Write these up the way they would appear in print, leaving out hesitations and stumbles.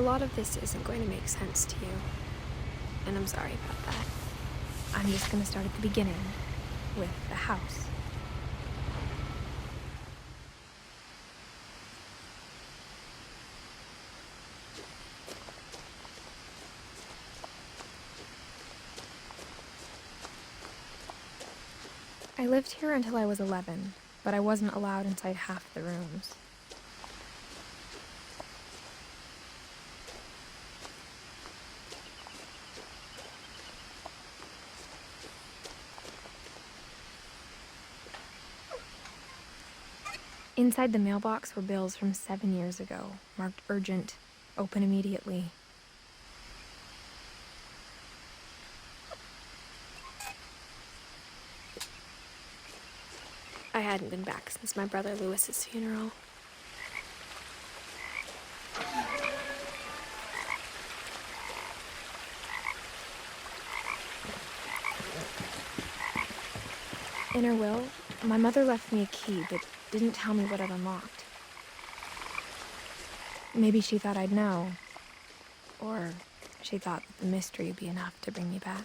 A lot of this isn't going to make sense to you, and I'm sorry about that. I'm just going to start at the beginning, with the house. I lived here until I was 11, but I wasn't allowed inside half the rooms. Inside the mailbox were bills from 7 years ago, marked urgent, open immediately. I hadn't been back since my brother Lewis's funeral. In her will, my mother left me a key, but didn't tell me what it unlocked. Maybe she thought I'd know, or she thought that the mystery would be enough to bring me back.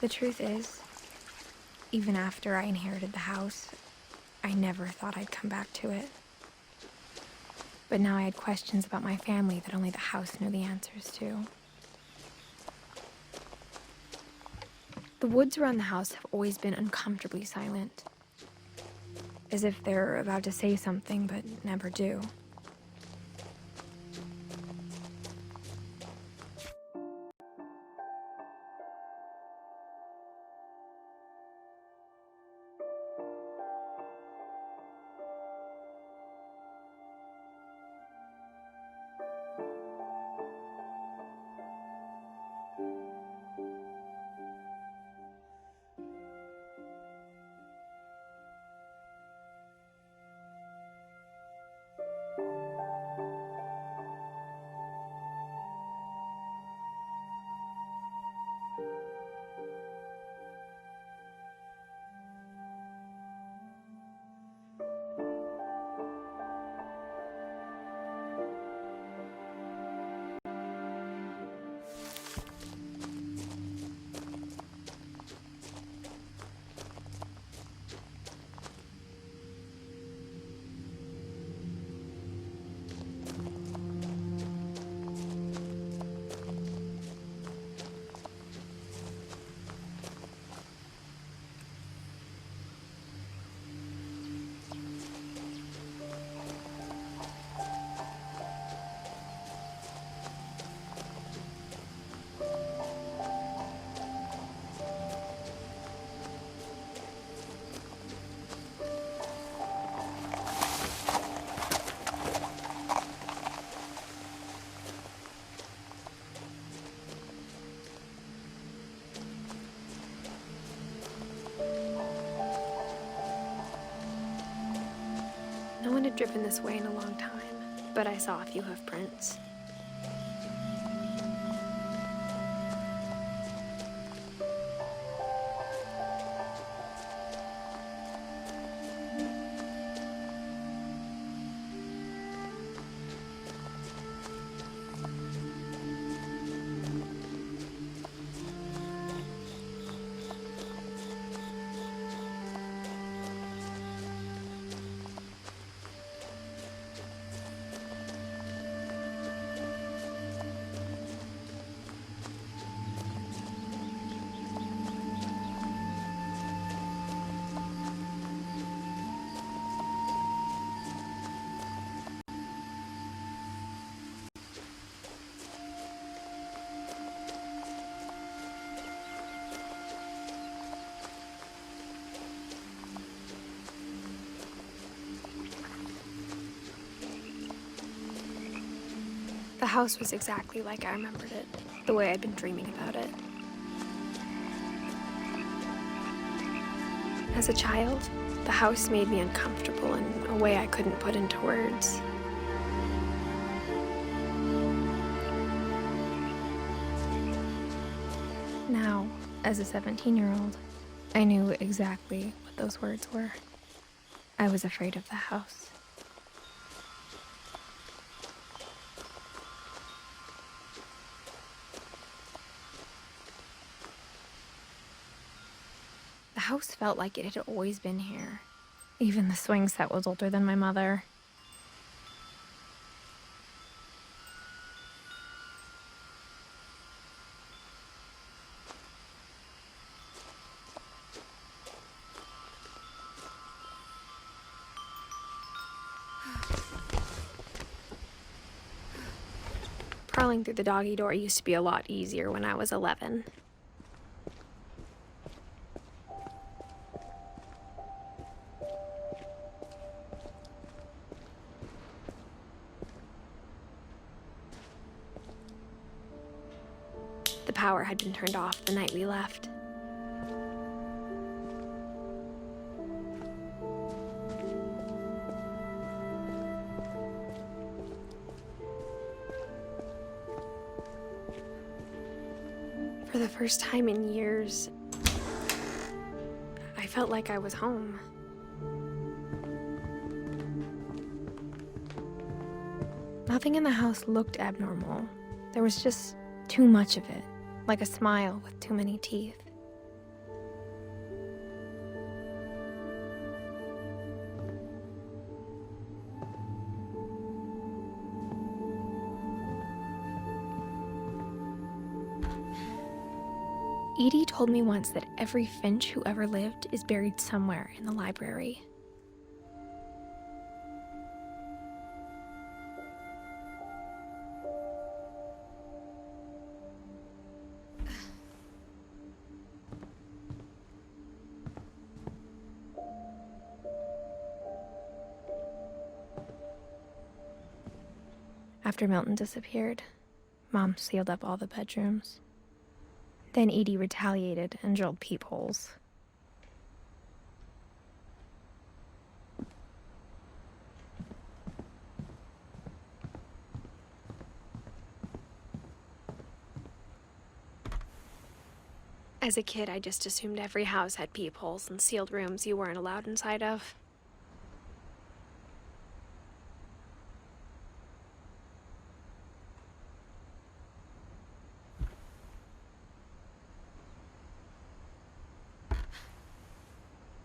The truth is, even after I inherited the house, I never thought I'd come back to it. But now I had questions about my family that only the house knew the answers to. The woods around the house have always been uncomfortably silent, as if they're about to say something but never do. No one had driven this way in a long time, but I saw a few hoof prints. The house was exactly like I remembered it, the way I'd been dreaming about it. As a child, the house made me uncomfortable in a way I couldn't put into words. Now, as a 17-year-old, I knew exactly what those words were. I was afraid of the house. The house felt like it had always been here. Even the swing set was older than my mother. Crawling through the doggy door used to be a lot easier when I was 11. The power had been turned off the night we left. For the first time in years, I felt like I was home. Nothing in the house looked abnormal. There was just too much of it, like a smile with too many teeth. Edie told me once that every Finch who ever lived is buried somewhere in the library. After Milton disappeared, Mom sealed up all the bedrooms. Then Edie retaliated and drilled peepholes. As a kid, I just assumed every house had peepholes and sealed rooms you weren't allowed inside of.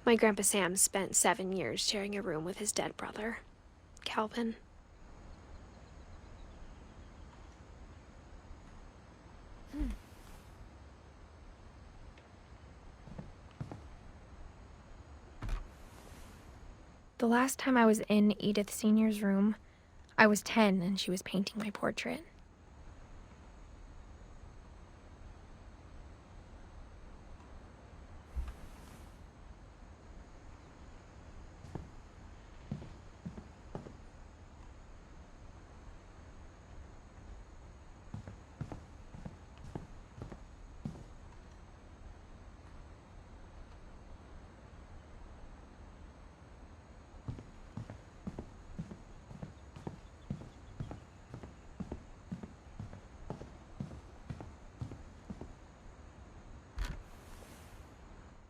My Grandpa Sam spent 7 years sharing a room with his dead brother, Calvin. The last time I was in Edith Sr.'s room, I was 10 and she was painting my portrait.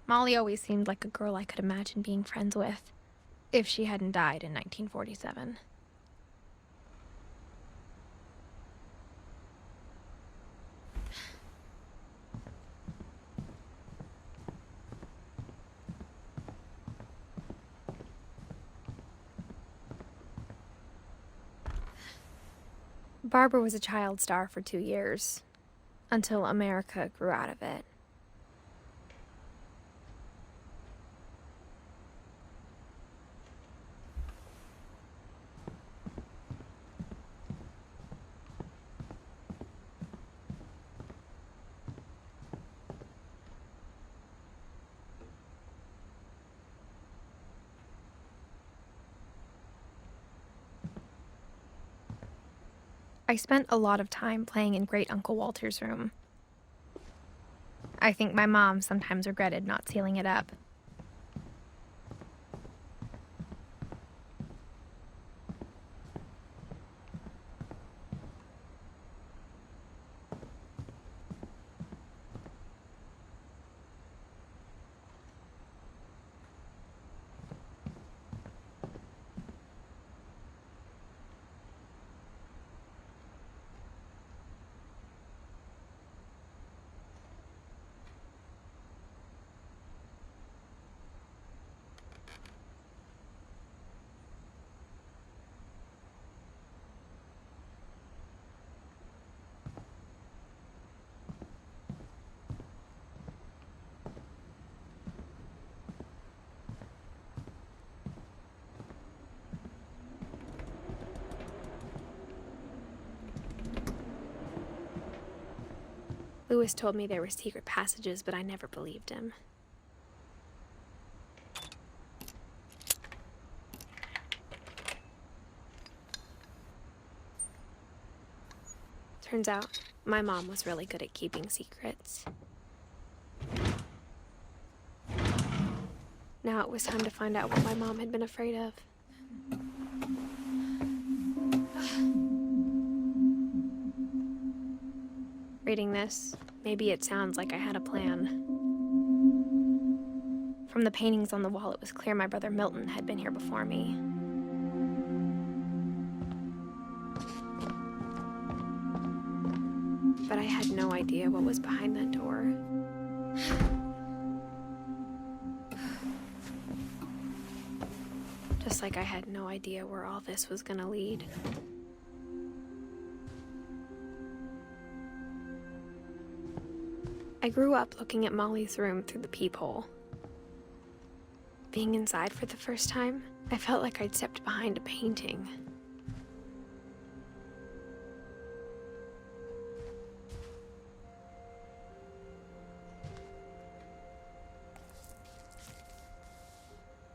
Molly always seemed like a girl I could imagine being friends with, if she hadn't died in 1947. Barbara was a child star for 2 years, until America grew out of it. I spent a lot of time playing in Great Uncle Walter's room. I think my mom sometimes regretted not sealing it up. Lewis told me there were secret passages, but I never believed him. Turns out, my mom was really good at keeping secrets. Now it was time to find out what my mom had been afraid of. Reading this, maybe it sounds like I had a plan. From the paintings on the wall, it was clear my brother Milton had been here before me. But I had no idea what was behind that door. Just like I had no idea where all this was gonna lead. I grew up looking at Molly's room through the peephole. Being inside for the first time, I felt like I'd stepped behind a painting.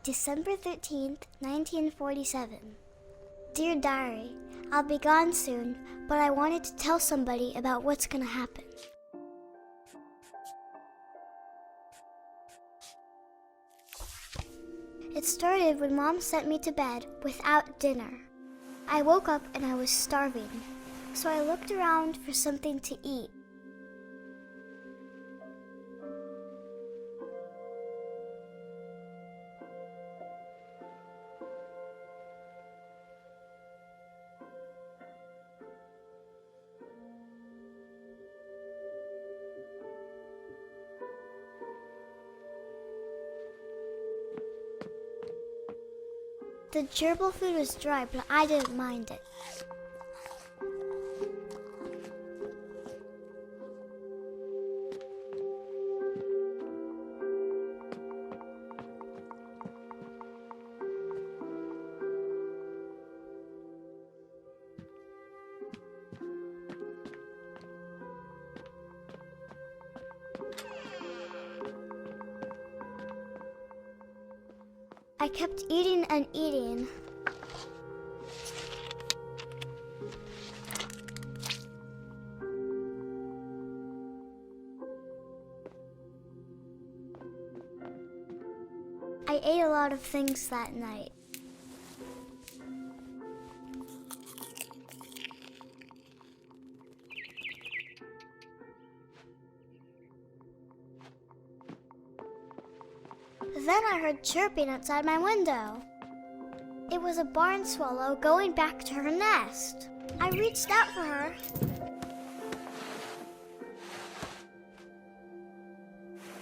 December 13th, 1947. Dear Diary, I'll be gone soon, but I wanted to tell somebody about what's gonna happen. It started when Mom sent me to bed without dinner. I woke up and I was starving, so I looked around for something to eat. The gerbil food was dry, but I didn't mind it. I kept eating and eating. I ate a lot of things that night. Then I heard chirping outside my window. It was a barn swallow going back to her nest. I reached out for her.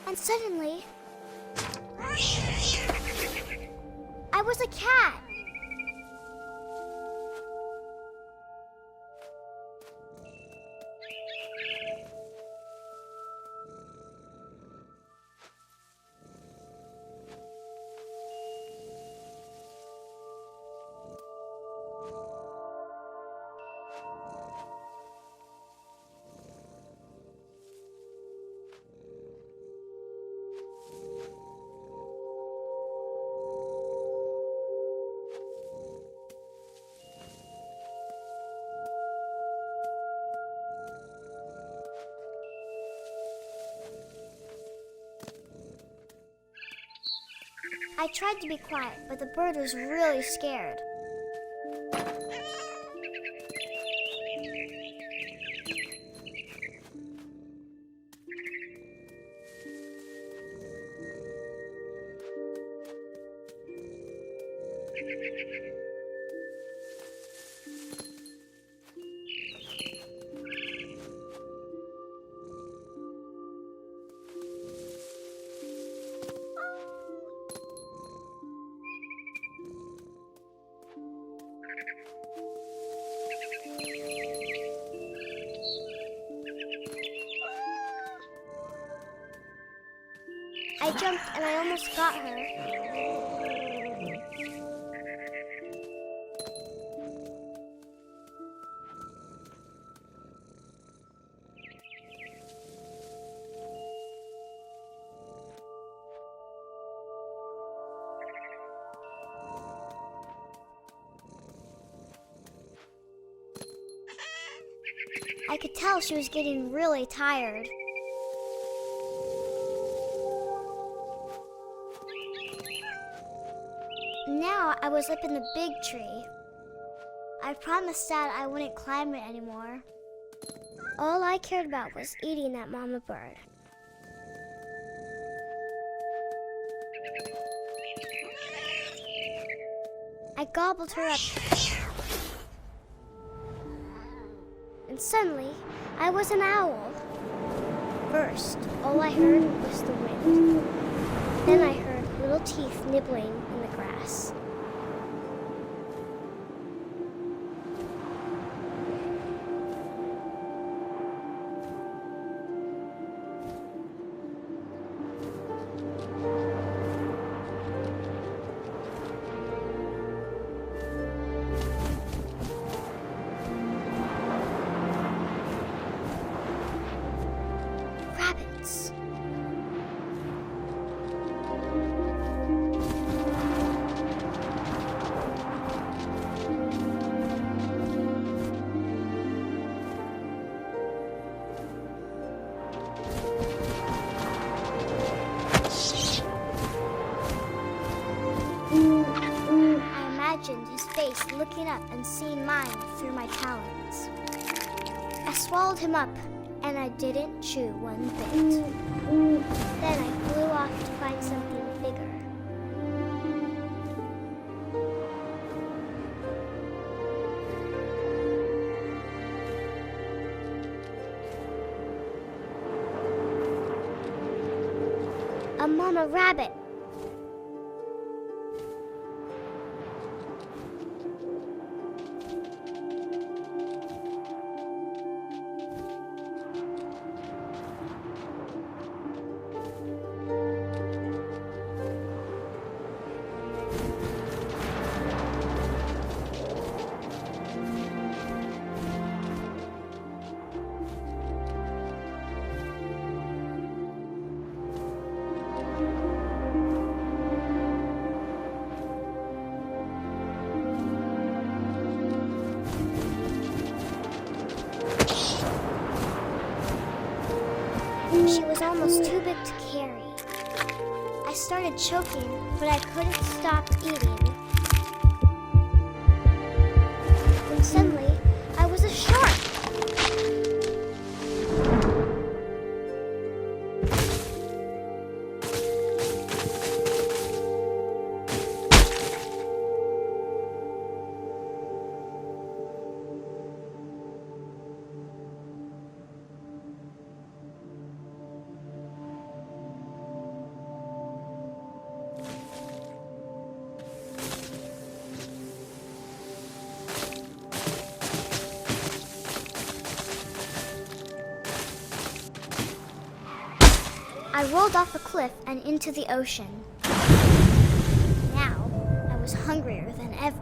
And suddenly, I was a cat. I tried to be quiet, but the bird was really scared. I jumped and I almost got her. I could tell she was getting really tired. Now I was up in the big tree. I promised Dad I wouldn't climb it anymore. All I cared about was eating that mama bird. I gobbled her up. And suddenly, I was an owl. First, all I heard was the wind. Then I heard little teeth nibbling in the grass. Rabbits. I imagined his face looking up and seeing mine through my talons. I swallowed him up, and I didn't chew one bit. Then I flew off to find something bigger. A mama rabbit. She was almost too big to carry. I started choking, but I couldn't stop eating. And suddenly, I was a shark. I rolled off a cliff and into the ocean. Now, I was hungrier than ever.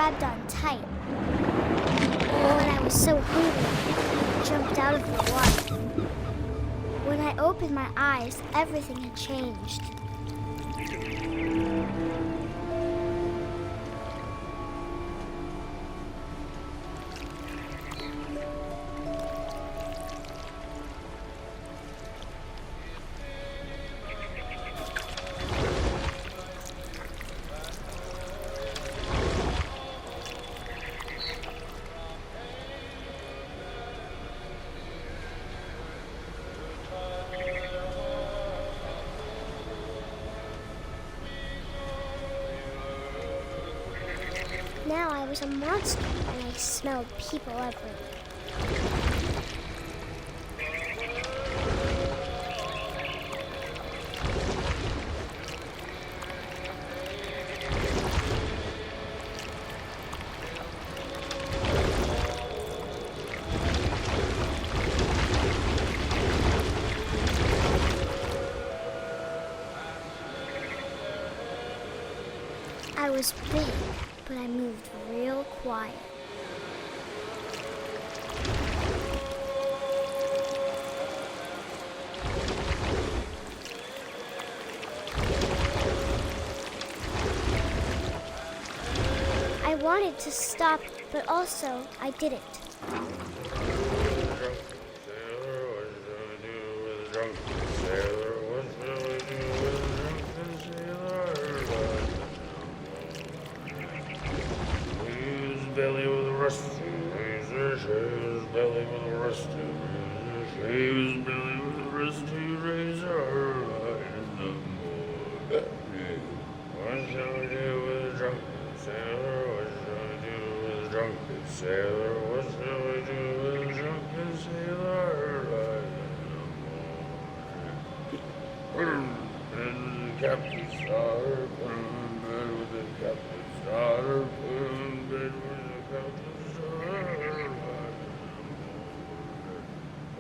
grabbed on tight. When I was so hungry, I jumped out of the water. When I opened my eyes, everything had changed. Now I was a monster, and I smelled people everywhere. I was big, but I moved real quiet. I wanted to stop, but also I didn't. Belly with a rusty razor, shaves belly with a rusty razor, shaves belly with a rusty razor, right in the morning. What shall we do with a drunken sailor? What shall we do with a drunken sailor? What shall we do with a drunken sailor? Right in the morning. Put him in bed with the captain's daughter, put him in bed with the captain's daughter, put him in bed with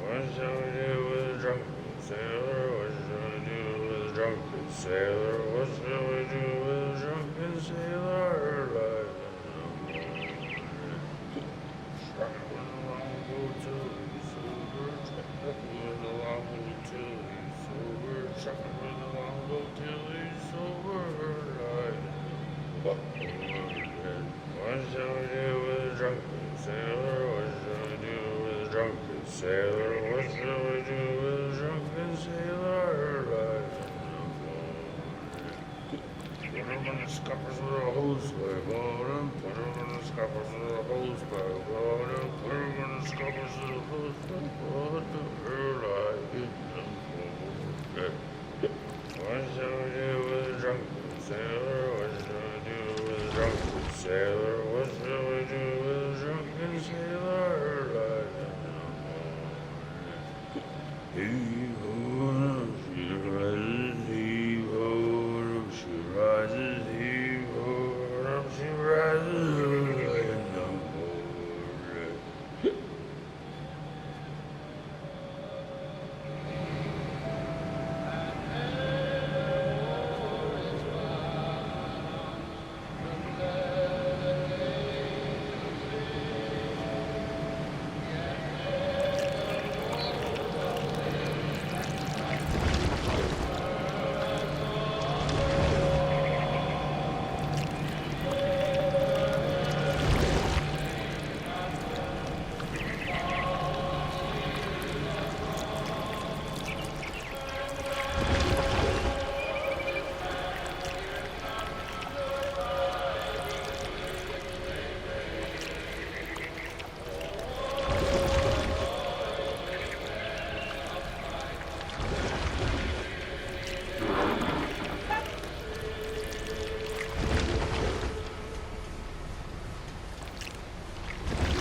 what shall we do with a drunken sailor? What shall we do with a drunken sailor? What shall we do with a drunken sailor? Right in the morning. Struck with a longboat till he's sober. Struck with a longboat till he's sober. Struck with a longboat till he's sober. Right in the morning. What shall we do with a drunken sailor? What shall we do with a drunken sailor? What shall we do with a drunken sailor? Right in the morning. Put him in the scuppers with a hose by bottom. Put him in the scuppers with a hose by bottom. Put him in the scuppers with a hose by bottom. Right in the morning. What shall we do with a drunken sailor? What shall we do with a drunken sailor? What shall we do with a drunken sailor? Right in the morning. Heave-ho, she rises, heave-ho, she rises, heave-ho, she rises, right in the morning.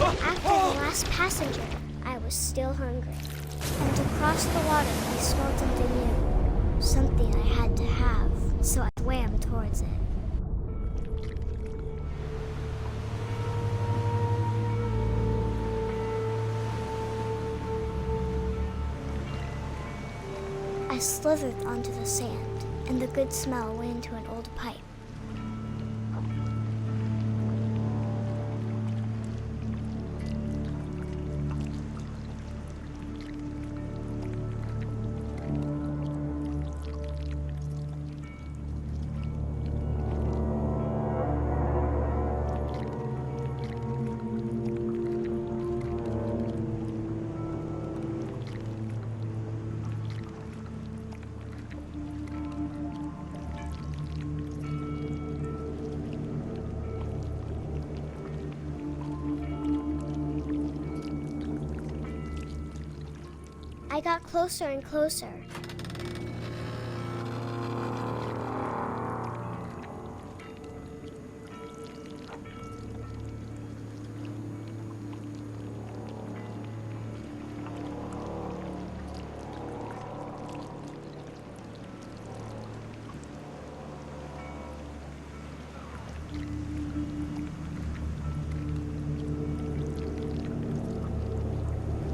After the last passenger, I was still hungry. And across the water, I smelled something new. Something I had to have, so I swam towards it. I slithered onto the sand, and the good smell went into an old pipe. I got closer and closer.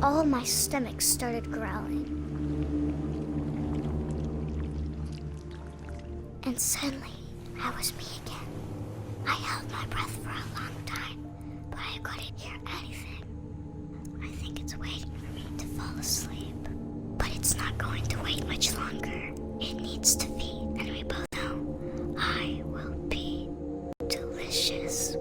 All my stomach started growling. And suddenly, I was me again. I held my breath for a long time, but I couldn't hear anything. I think it's waiting for me to fall asleep. But it's not going to wait much longer. It needs to feed, and we both know I will be delicious.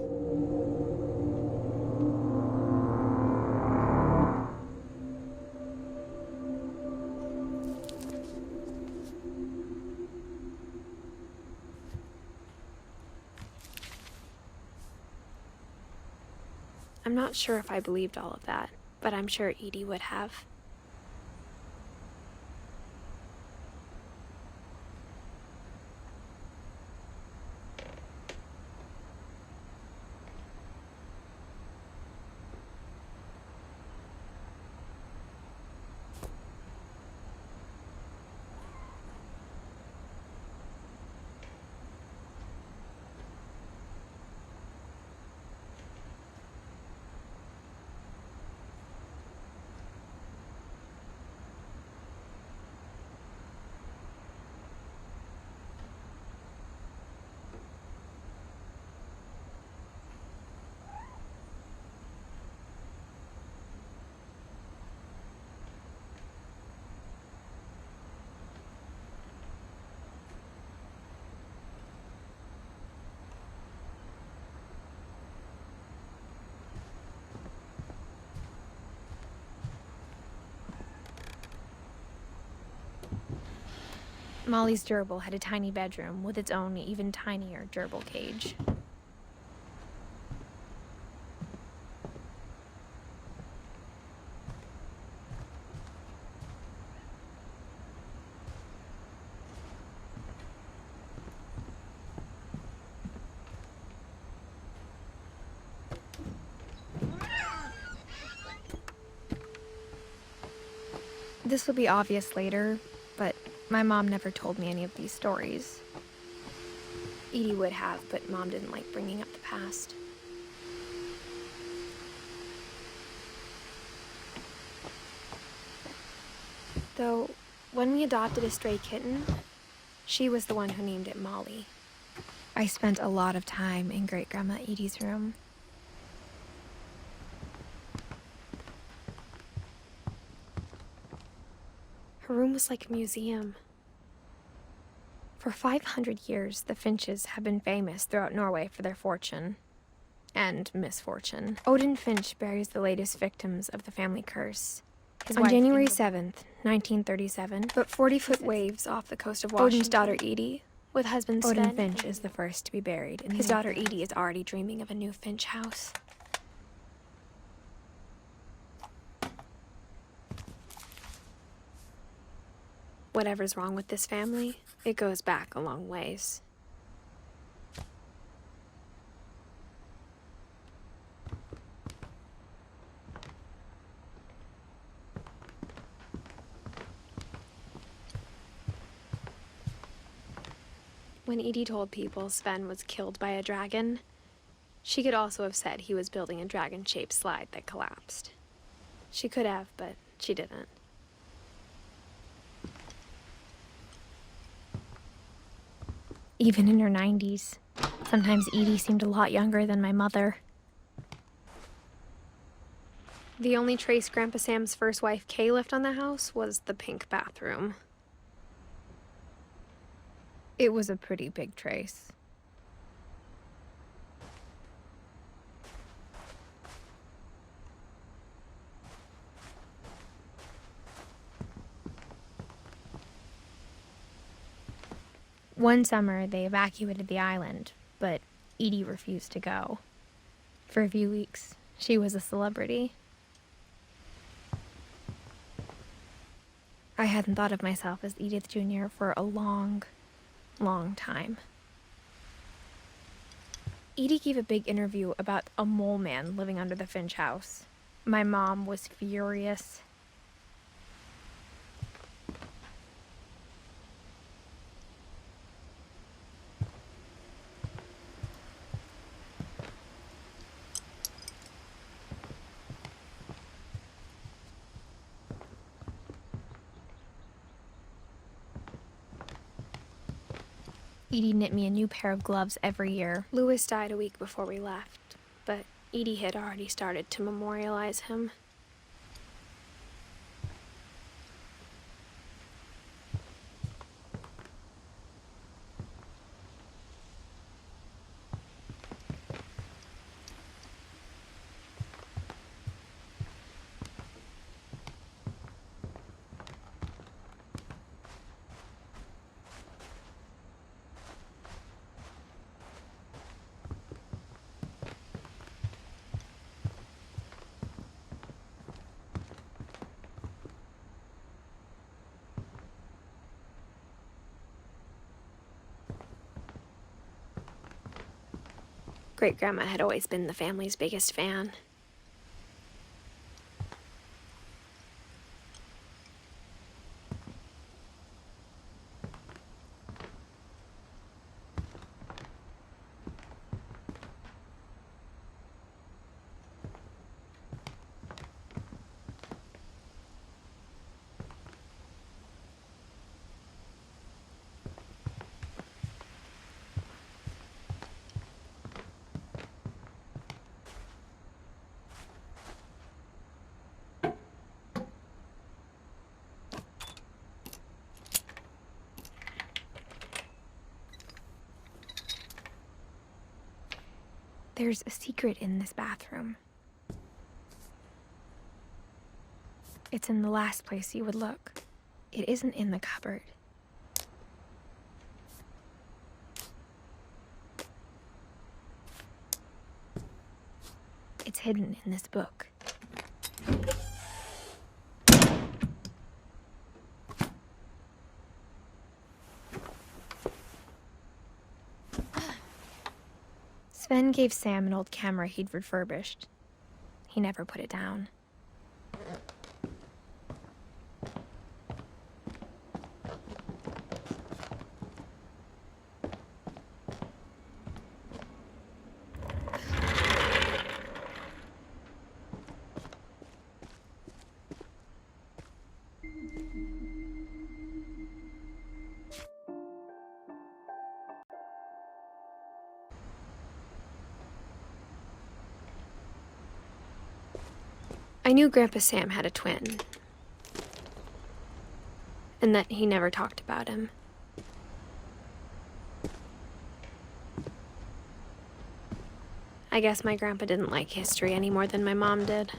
I'm not sure if I believed all of that, but I'm sure Edie would have. Molly's gerbil had a tiny bedroom with its own even tinier gerbil cage. This will be obvious later, but my mom never told me any of these stories. Edie would have, but Mom didn't like bringing up the past. Though, when we adopted a stray kitten, she was the one who named it Molly. I spent a lot of time in Great-Grandma Edie's room. Her room was like a museum. For 500 years, the Finches have been famous throughout Norway for their fortune and misfortune. Odin Finch buries the latest victims of the family curse. On January 7th, 1937, but 40-foot waves off the coast of Washington. Odin's daughter Edie, with husband Odin Finch, is the first to be buried. His daughter Edie is already dreaming of a new Finch house. Whatever's wrong with this family, it goes back a long ways. When Edie told people Sven was killed by a dragon, she could also have said he was building a dragon-shaped slide that collapsed. She could have, but she didn't. Even in her 90s, sometimes Edie seemed a lot younger than my mother. The only trace Grandpa Sam's first wife Kay left on the house was the pink bathroom. It was a pretty big trace. One summer, they evacuated the island, but Edie refused to go. For a few weeks, she was a celebrity. I hadn't thought of myself as Edith Jr. for a long, long time. Edie gave a big interview about a mole man living under the Finch house. My mom was furious. Edie knit me a new pair of gloves every year. Louis died a week before we left, but Edie had already started to memorialize him. Great-grandma had always been the family's biggest fan. There's a secret in this bathroom. It's in the last place you would look. It isn't in the cupboard. It's hidden in this book. Sven gave Sam an old camera he'd refurbished. He never put it down. I knew Grandpa Sam had a twin, and that he never talked about him. I guess my grandpa didn't like history any more than my mom did.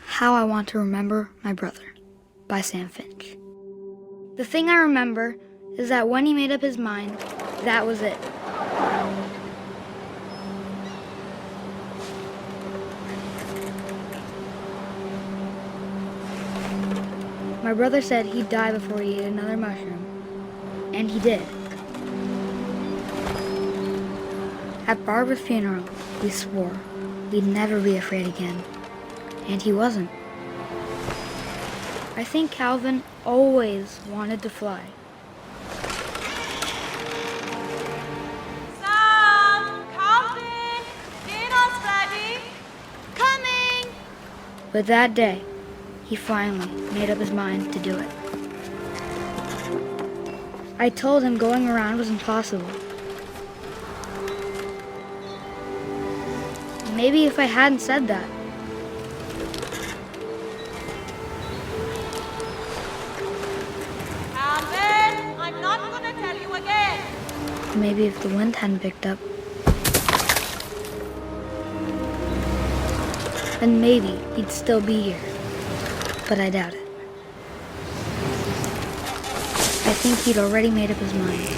How I Want to Remember My Brother by Sam Finch. The thing I remember is that when he made up his mind, that was it. My brother said he'd die before he ate another mushroom, and he did. At Barbara's funeral, we swore we'd never be afraid again, and he wasn't. I think Calvin always wanted to fly. Sam! Calvin! Dinner's ready! Coming! But that day, he finally made up his mind to do it. I told him going around was impossible. Maybe if I hadn't said that, maybe if the wind hadn't picked up, then maybe he'd still be here. But I doubt it. I think he'd already made up his mind.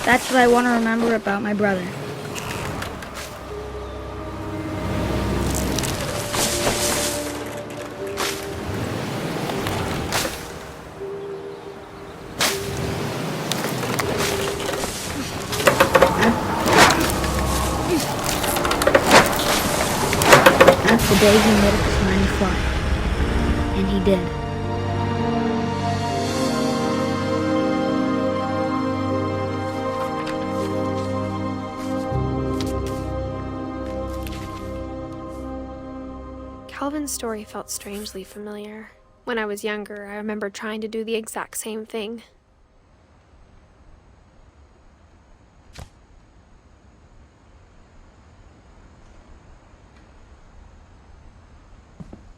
That's what I want to remember about my brother. That's the day he made up his mind to fly. And he did. Calvin's story felt strangely familiar. When I was younger, I remember trying to do the exact same thing.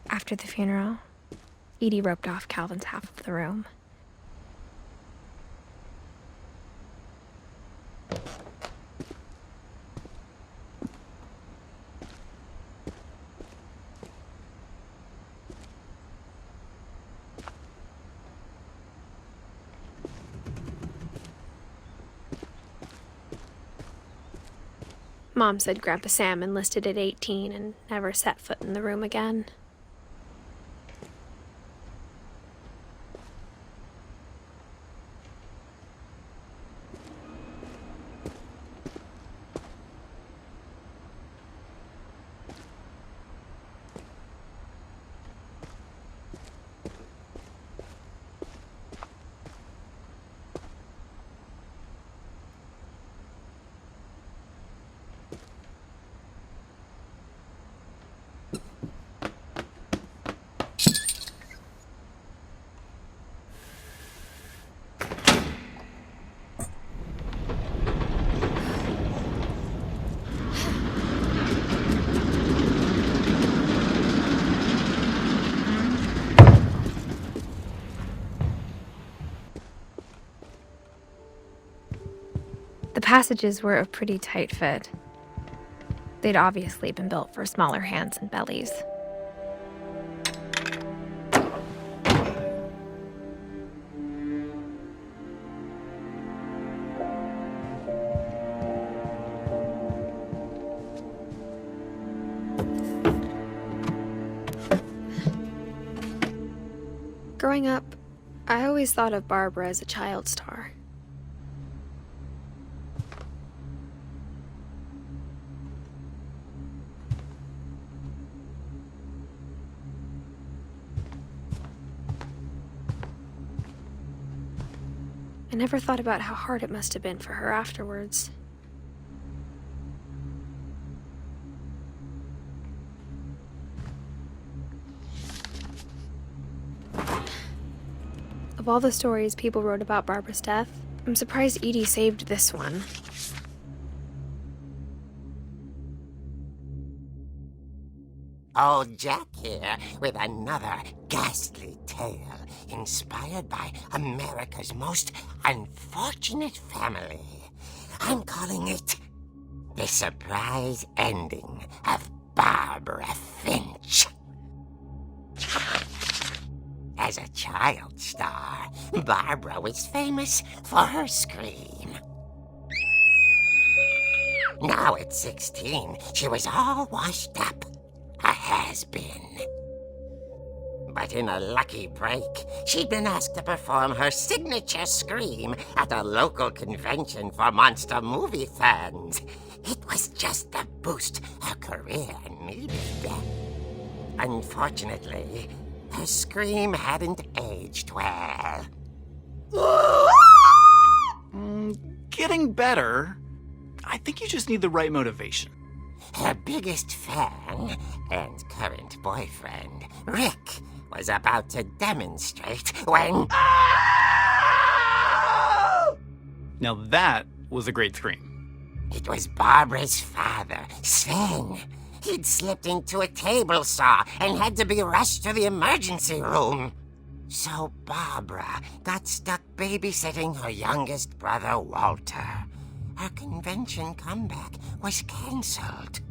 After the funeral, Edie roped off Calvin's half of the room. Mom said Grandpa Sam enlisted at 18 and never set foot in the room again. The passages were a pretty tight fit. They'd obviously been built for smaller hands and bellies. Growing up, I always thought of Barbara as a child star. I never thought about how hard it must have been for her afterwards. Of all the stories people wrote about Barbara's death, I'm surprised Edie saved this one. Old Jack here with another ghastly tale inspired by America's most unfortunate family. I'm calling it The Surprise Ending of Barbara Finch. As a child star, Barbara was famous for her scream. Now at 16, she was all washed up. A has-been. But in a lucky break, she'd been asked to perform her signature scream at a local convention for monster movie fans. It was just the boost her career needed. Unfortunately, her scream hadn't aged well. Getting better. I think you just need the right motivation. Her biggest fan and current boyfriend, Rick, was about to demonstrate when... Now that was a great scream. It was Barbara's father, Sven. He'd slipped into a table saw and had to be rushed to the emergency room. So Barbara got stuck babysitting her youngest brother, Walter. Her convention comeback was cancelled.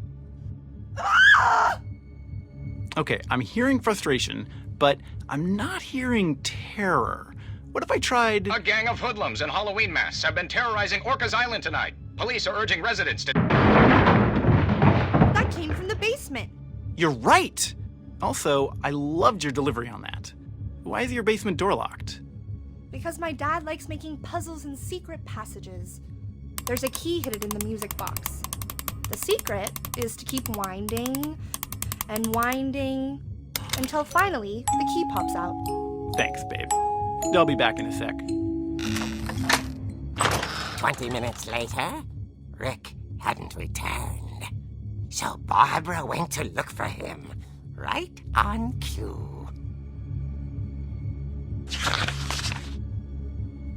Okay, I'm hearing frustration, but I'm not hearing terror. What if I tried... A gang of hoodlums in Halloween masks have been terrorizing Orca's Island tonight. Police are urging residents to... That came from the basement. You're right! Also, I loved your delivery on that. Why is your basement door locked? Because my dad likes making puzzles and secret passages. There's a key hidden in the music box. The secret is to keep winding and winding until finally the key pops out. Thanks, babe. I'll be back in a sec. 20 minutes later, Rick hadn't returned. So Barbara went to look for him, right on cue.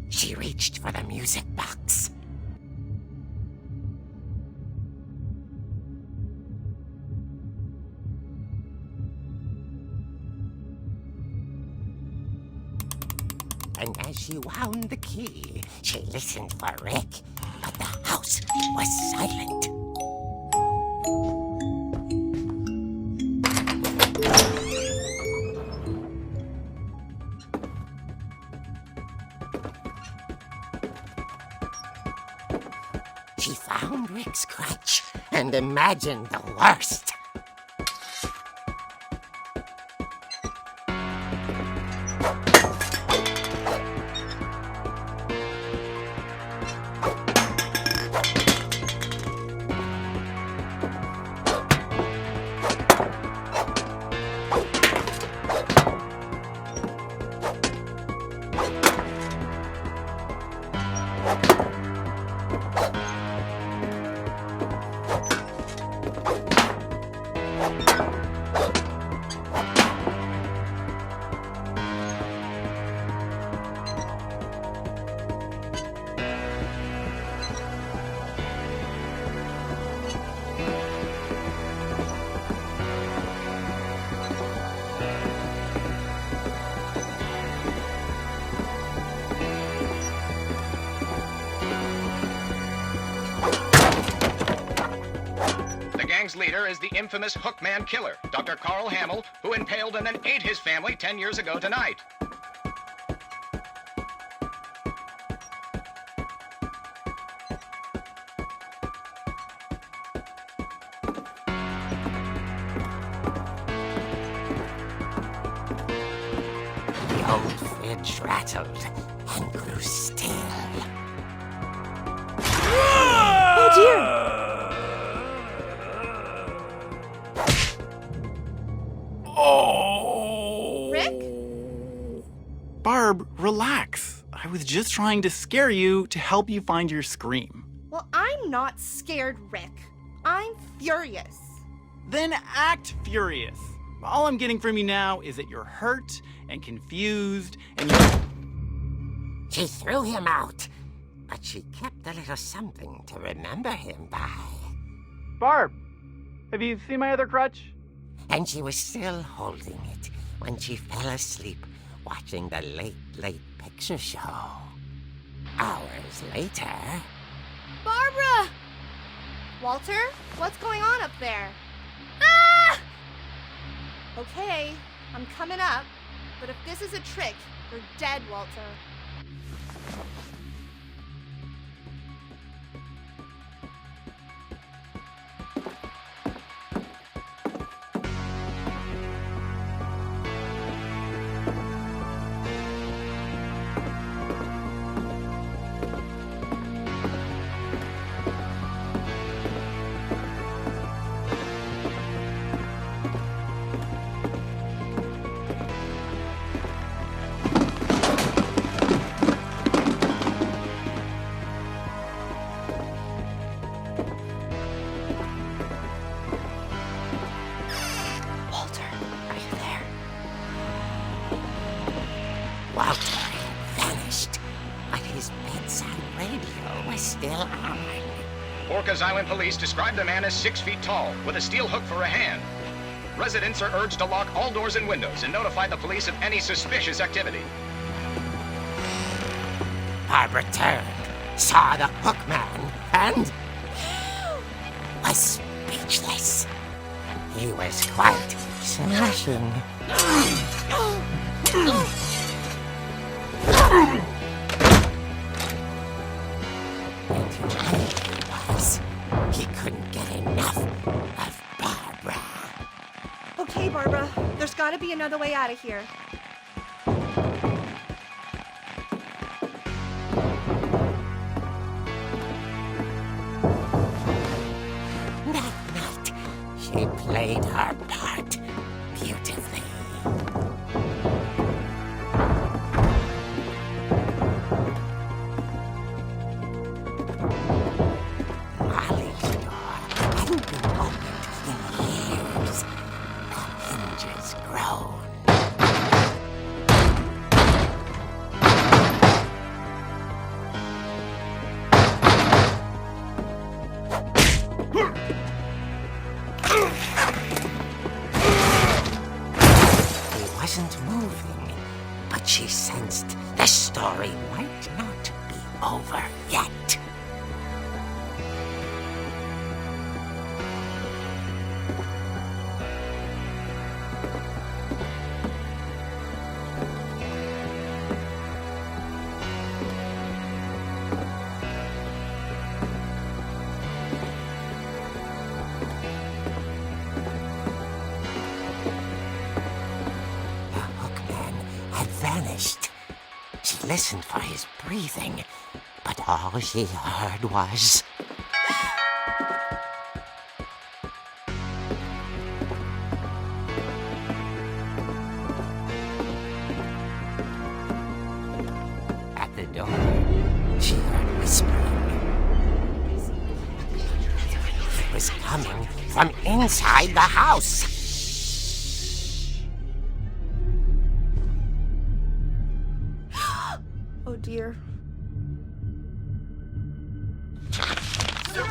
She reached for the music box. And as she wound the key, she listened for Rick, but the house was silent. She found Rick's crutch and imagined the worst. The gang's leader is the infamous Hookman killer, Dr. Carl Hamill, who impaled and then ate his family 10 years ago tonight. The old fridge rattled and grew still. Oh dear! Oh! Rick? Barb, relax. I was just trying to scare you to help you find your scream. Well, I'm not scared, Rick. I'm furious. Then act furious. All I'm getting from you now is that you're hurt and confused and you're... She threw him out, but she kept a little something to remember him by. Barb, have you seen my other crutch? And she was still holding it when she fell asleep watching the late picture show. Hours later... Barbara! Walter, what's going on up there? Ah! Okay, I'm coming up, but if this is a trick, you're dead, Walter. Walter had vanished, but his bedside radio was still on. Orca's Island police describe the man as 6 feet tall, with a steel hook for a hand. Residents are urged to lock all doors and windows and notify the police of any suspicious activity. Barbara turned, saw the hookman, and was speechless. He was quite smashing. And he really was. He couldn't get enough of Barbara. Okay, Barbara, there's gotta be another way out of here. That night, she played her part beautifully. Molly's door hadn't been opened in years. The hinges groaned. He wasn't moving, but she sensed the story might not be over yet. The hookman had vanished. She listened for his breathing, but all she heard was... At the door, she heard whispering. It was coming from inside the house. Oh dear. The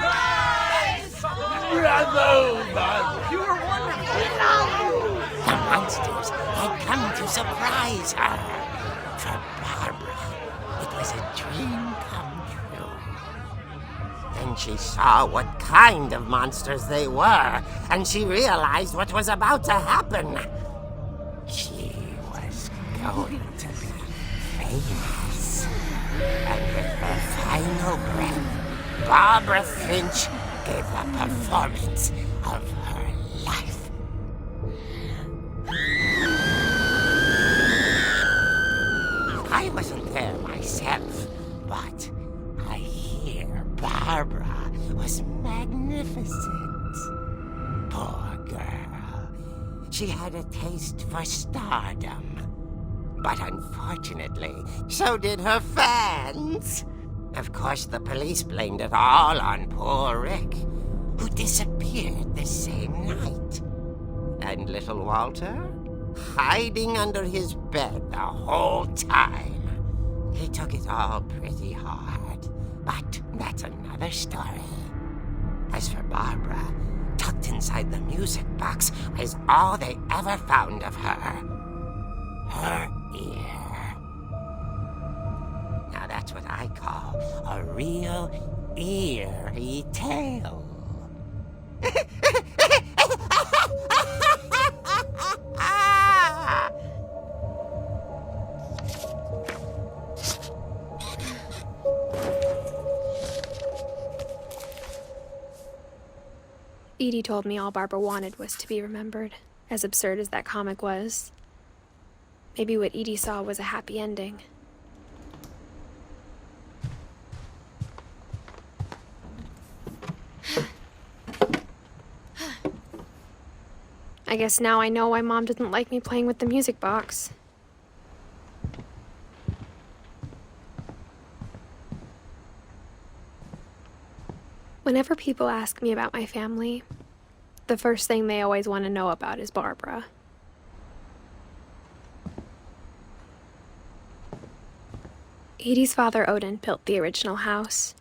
monsters had come to surprise her. For Barbara, it was a dream come true. Then she saw what kind of monsters they were, and she realized what was about to happen. She was going to be famous. And with her final breath, Barbara Finch gave the performance of her life. I wasn't there myself, but I hear Barbara was magnificent. Poor girl. She had a taste for stardom. But unfortunately, so did her fans. Of course, the police blamed it all on poor Rick, who disappeared the same night. And little Walter? Hiding under his bed the whole time. He took it all pretty hard, but that's another story. As for Barbara, tucked inside the music box was all they ever found of her. Her ear. Now that's what I call a real eerie tale. Edie told me all Barbara wanted was to be remembered, as absurd as that comic was. Maybe what Edie saw was a happy ending. I guess now I know why Mom didn't like me playing with the music box. Whenever people ask me about my family, the first thing they always want to know about is Barbara. Edie's father, Odin, built the original house.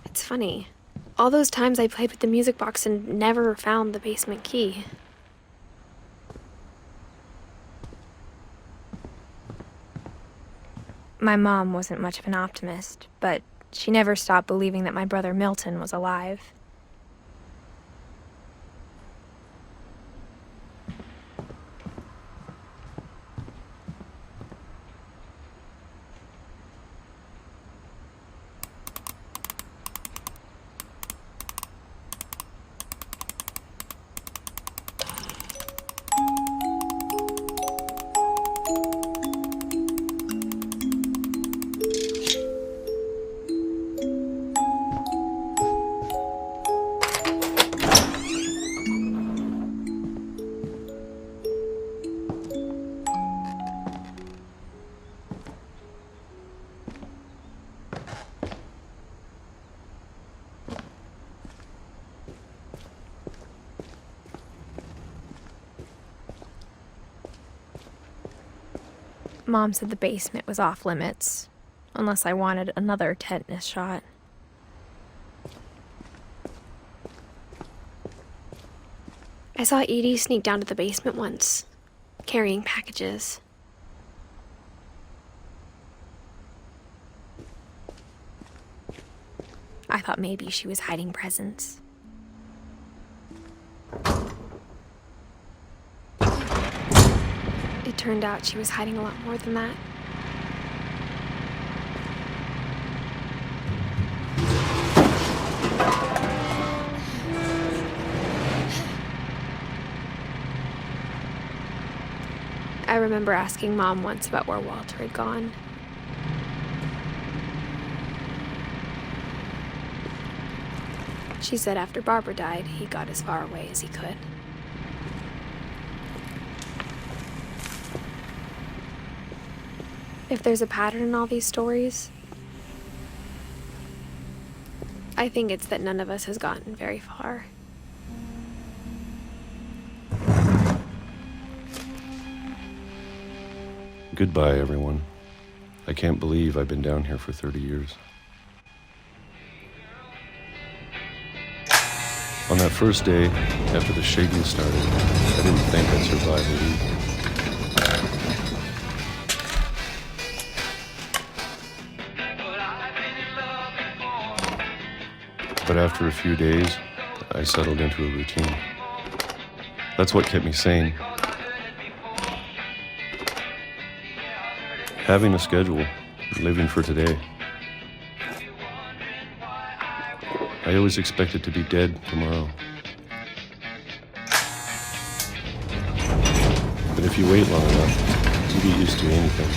It's funny. All those times I played with the music box and never found the basement key. My mom wasn't much of an optimist, but she never stopped believing that my brother Milton was alive. Mom said the basement was off limits, unless I wanted another tetanus shot. I saw Edie sneak down to the basement once, carrying packages. I thought maybe she was hiding presents. It turned out she was hiding a lot more than that. I remember asking Mom once about where Walter had gone. She said after Barbara died, he got as far away as he could. If there's a pattern in all these stories, I think it's that none of us has gotten very far. Goodbye, everyone. I can't believe I've been down here for 30 years. On that first day, after the shaking started, I didn't think I'd survive a week. But after a few days, I settled into a routine. That's what kept me sane. Having a schedule, living for today. I always expected to be dead tomorrow. But if you wait long enough, you get used to anything.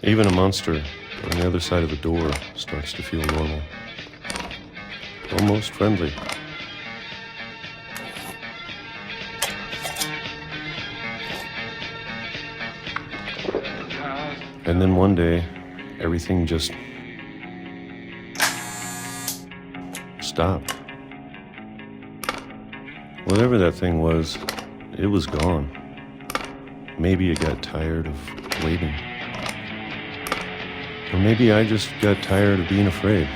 Even a monster on the other side of the door starts to feel normal. Almost friendly. And then one day, everything just stopped. Whatever that thing was, it was gone. Maybe it got tired of waiting. Or maybe I just got tired of being afraid.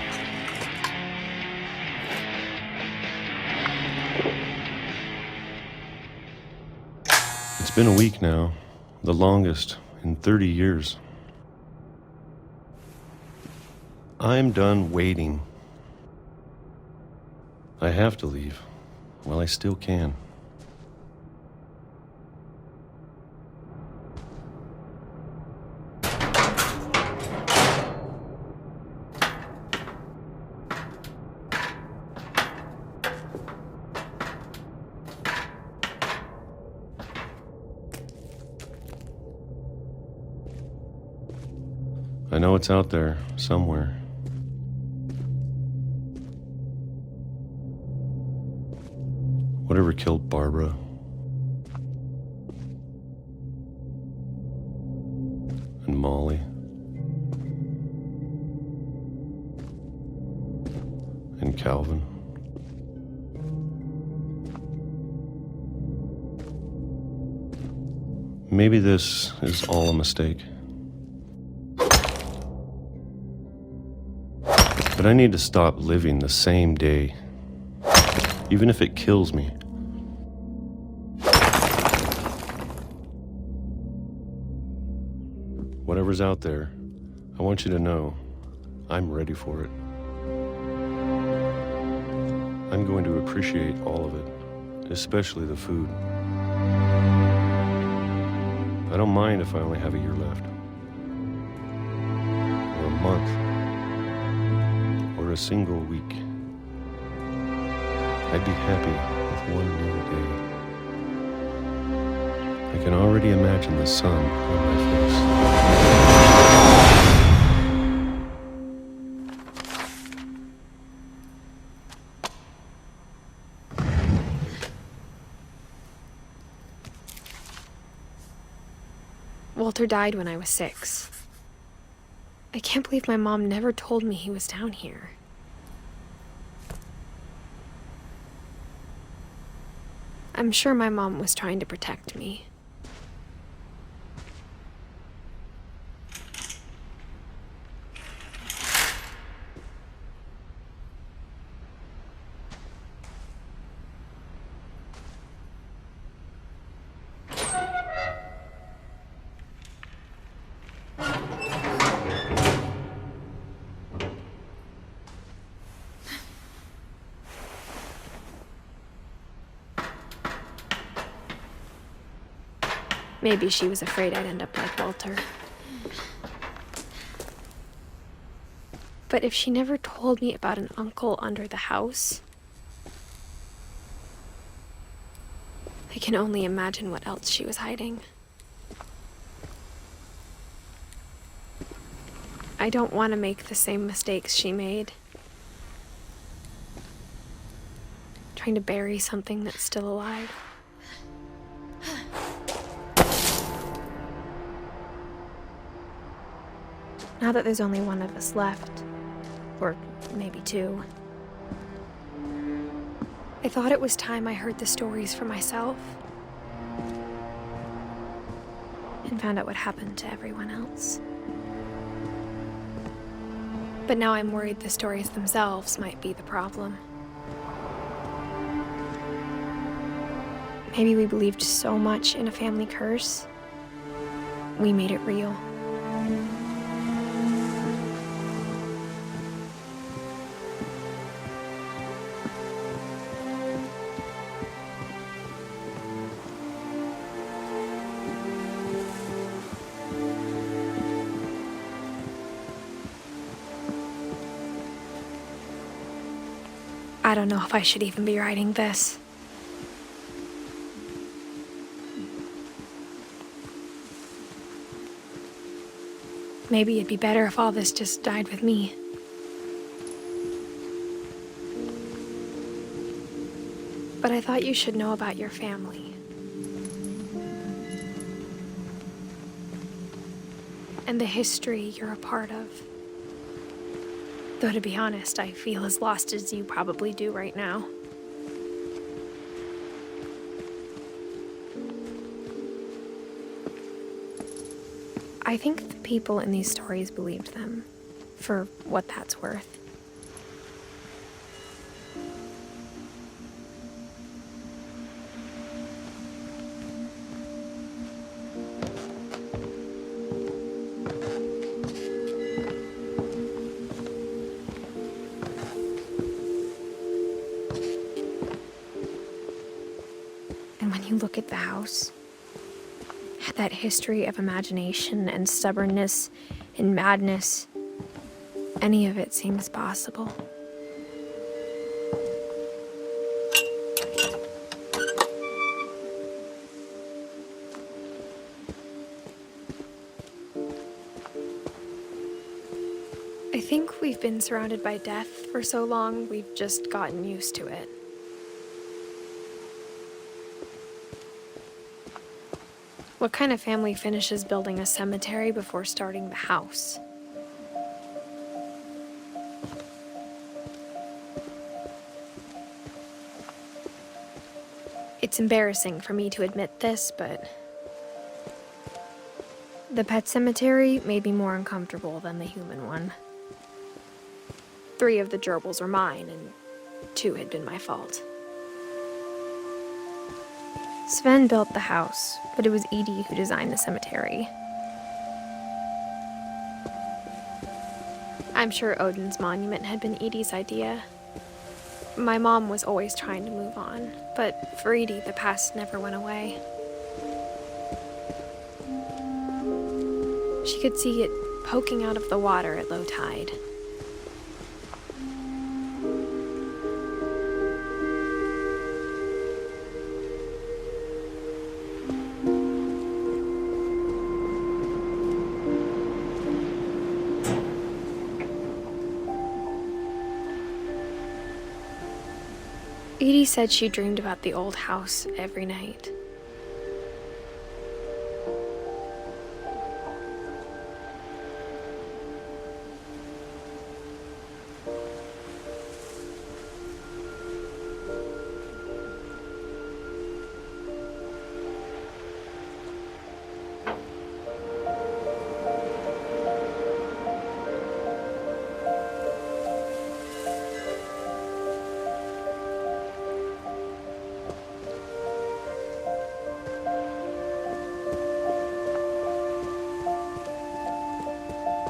It's been a week now, the longest in 30 years. I'm done waiting. I have to leave while I still can. I know it's out there somewhere. Whatever killed Barbara. And Molly. And Calvin. Maybe this is all a mistake. But I need to stop living the same day, even if it kills me. Whatever's out there, I want you to know I'm ready for it. I'm going to appreciate all of it, especially the food. I don't mind if I only have a year left, or a month, or a single week. I'd be happy with one new day. I can already imagine the sun on my face. Walter died when I was 6. I can't believe my mom never told me he was down here. I'm sure my mom was trying to protect me. Maybe she was afraid I'd end up like Walter. But if she never told me about an uncle under the house, I can only imagine what else she was hiding. I don't want to make the same mistakes she made. Trying to bury something that's still alive. Now that there's only one of us left, or maybe 2, I thought it was time I heard the stories for myself and found out what happened to everyone else. But now I'm worried the stories themselves might be the problem. Maybe we believed so much in a family curse, we made it real. I don't know if I should even be writing this. Maybe it'd be better if all this just died with me. But I thought you should know about your family. And the history you're a part of. Though to be honest, I feel as lost as you probably do right now. I think the people in these stories believed them, for what that's worth. And when you look at the house, that history of imagination and stubbornness and madness, any of it seems possible. I think we've been surrounded by death for so long, we've just gotten used to it. What kind of family finishes building a cemetery before starting the house? It's embarrassing for me to admit this, but the pet cemetery made me more uncomfortable than the human one. 3 of the gerbils were mine, and 2 had been my fault. Sven built the house, but it was Edie who designed the cemetery. I'm sure Odin's monument had been Edie's idea. My mom was always trying to move on, but for Edie, the past never went away. She could see it poking out of the water at low tide. Edie said she dreamed about the old house every night.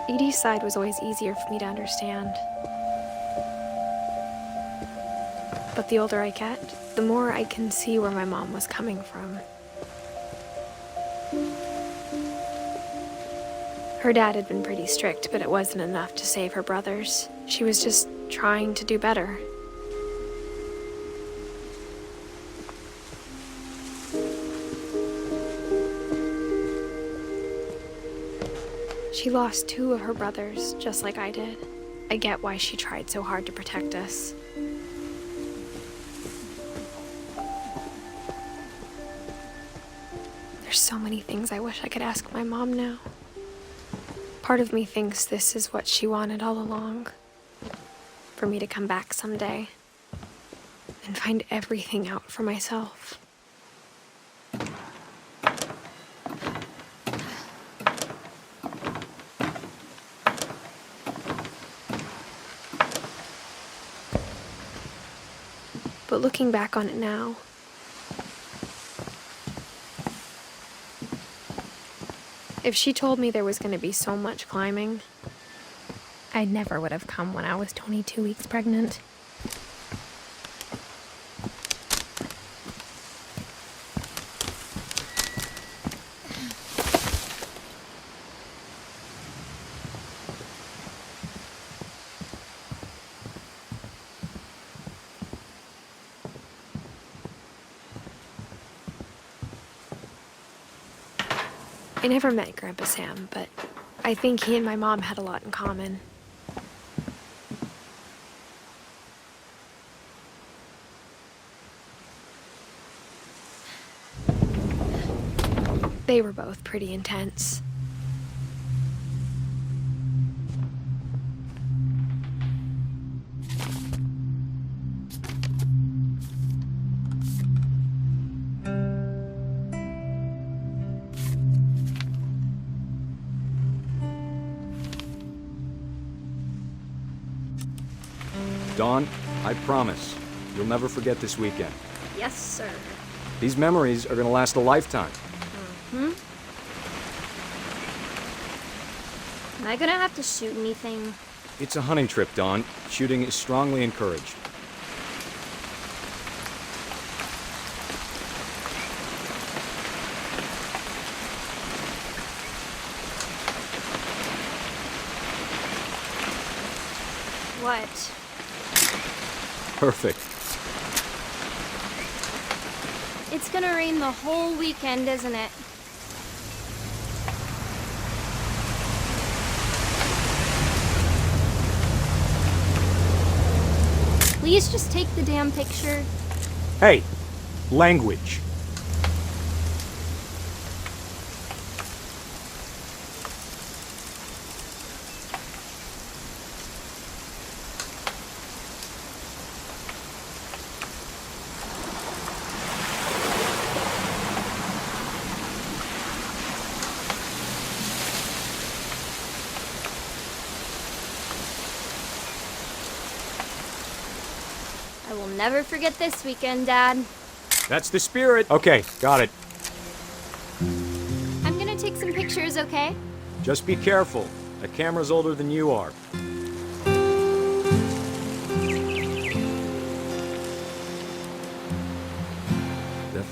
Edie's side was always easier for me to understand. But the older I get, the more I can see where my mom was coming from. Her dad had been pretty strict, but it wasn't enough to save her brothers. She was just trying to do better. She lost 2 of her brothers, just like I did. I get why she tried so hard to protect us. There's so many things I wish I could ask my mom now. Part of me thinks this is what she wanted all along. For me to come back someday and find everything out for myself. But looking back on it now, if she told me there was going to be so much climbing, I never would have come when I was 22 weeks pregnant. I never met Grandpa Sam, but I think he and my mom had a lot in common. They were both pretty intense. Dawn, I promise, you'll never forget this weekend. Yes, sir. These memories are gonna last a lifetime. Am I gonna have to shoot anything? It's a hunting trip, Dawn. Shooting is strongly encouraged. What? Perfect. It's gonna rain the whole weekend, isn't it? Please just take the damn picture. Hey, language. I will never forget this weekend, Dad. That's the spirit. Okay, got it. I'm gonna take some pictures, okay? Just be careful. That camera's older than you are.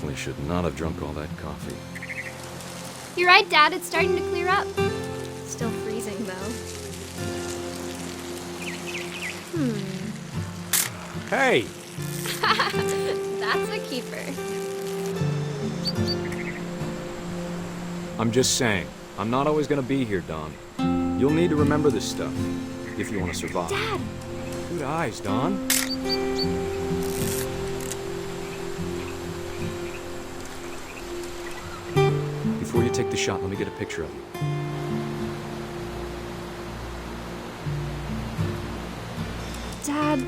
definitely should not have drunk all that coffee. You're right, Dad. It's starting to clear up. Still freezing, though. Hey! That's a keeper. I'm just saying, I'm not always gonna be here, Don. You'll need to remember this stuff if you want to survive. Dad! Good eyes, Don. Before you take the shot, let me get a picture of you. Dad,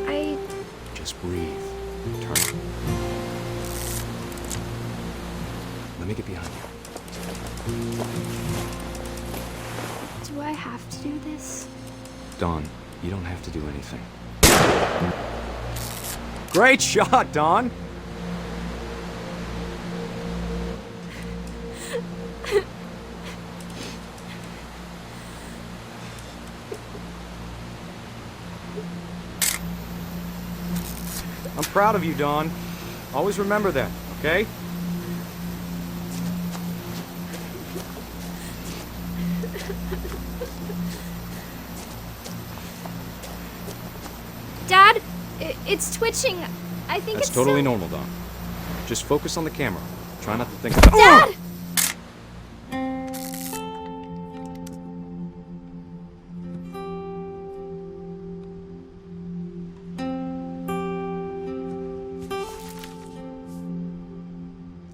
I... Just breathe. Turn. Let me get behind you. Do I have to do this? Don, you don't have to do anything. Great shot, Don! I'm proud of you, Don. Always remember that, okay? Dad, it's twitching. I think That's it's totally still... normal, Don. Just focus on the camera. Try not to think Dad!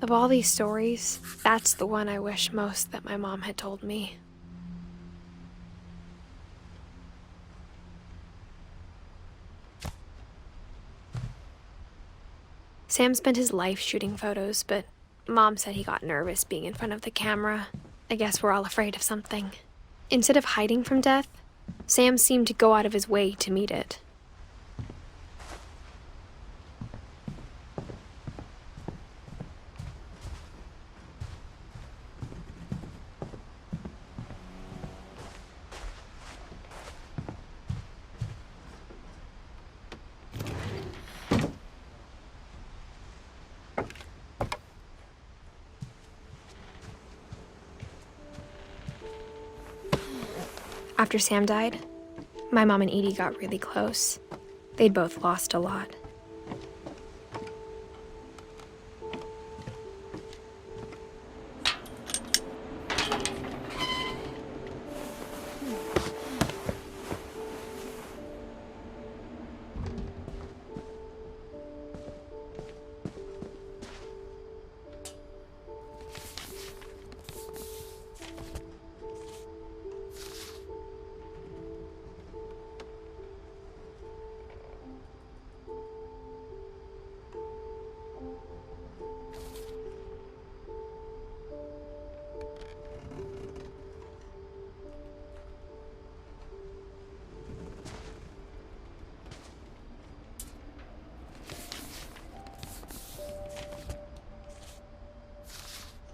Of all these stories, that's the one I wish most that my mom had told me. Sam spent his life shooting photos, but Mom said he got nervous being in front of the camera. I guess we're all afraid of something. Instead of hiding from death, Sam seemed to go out of his way to meet it. After Sam died, my mom and Edie got really close. They'd both lost a lot.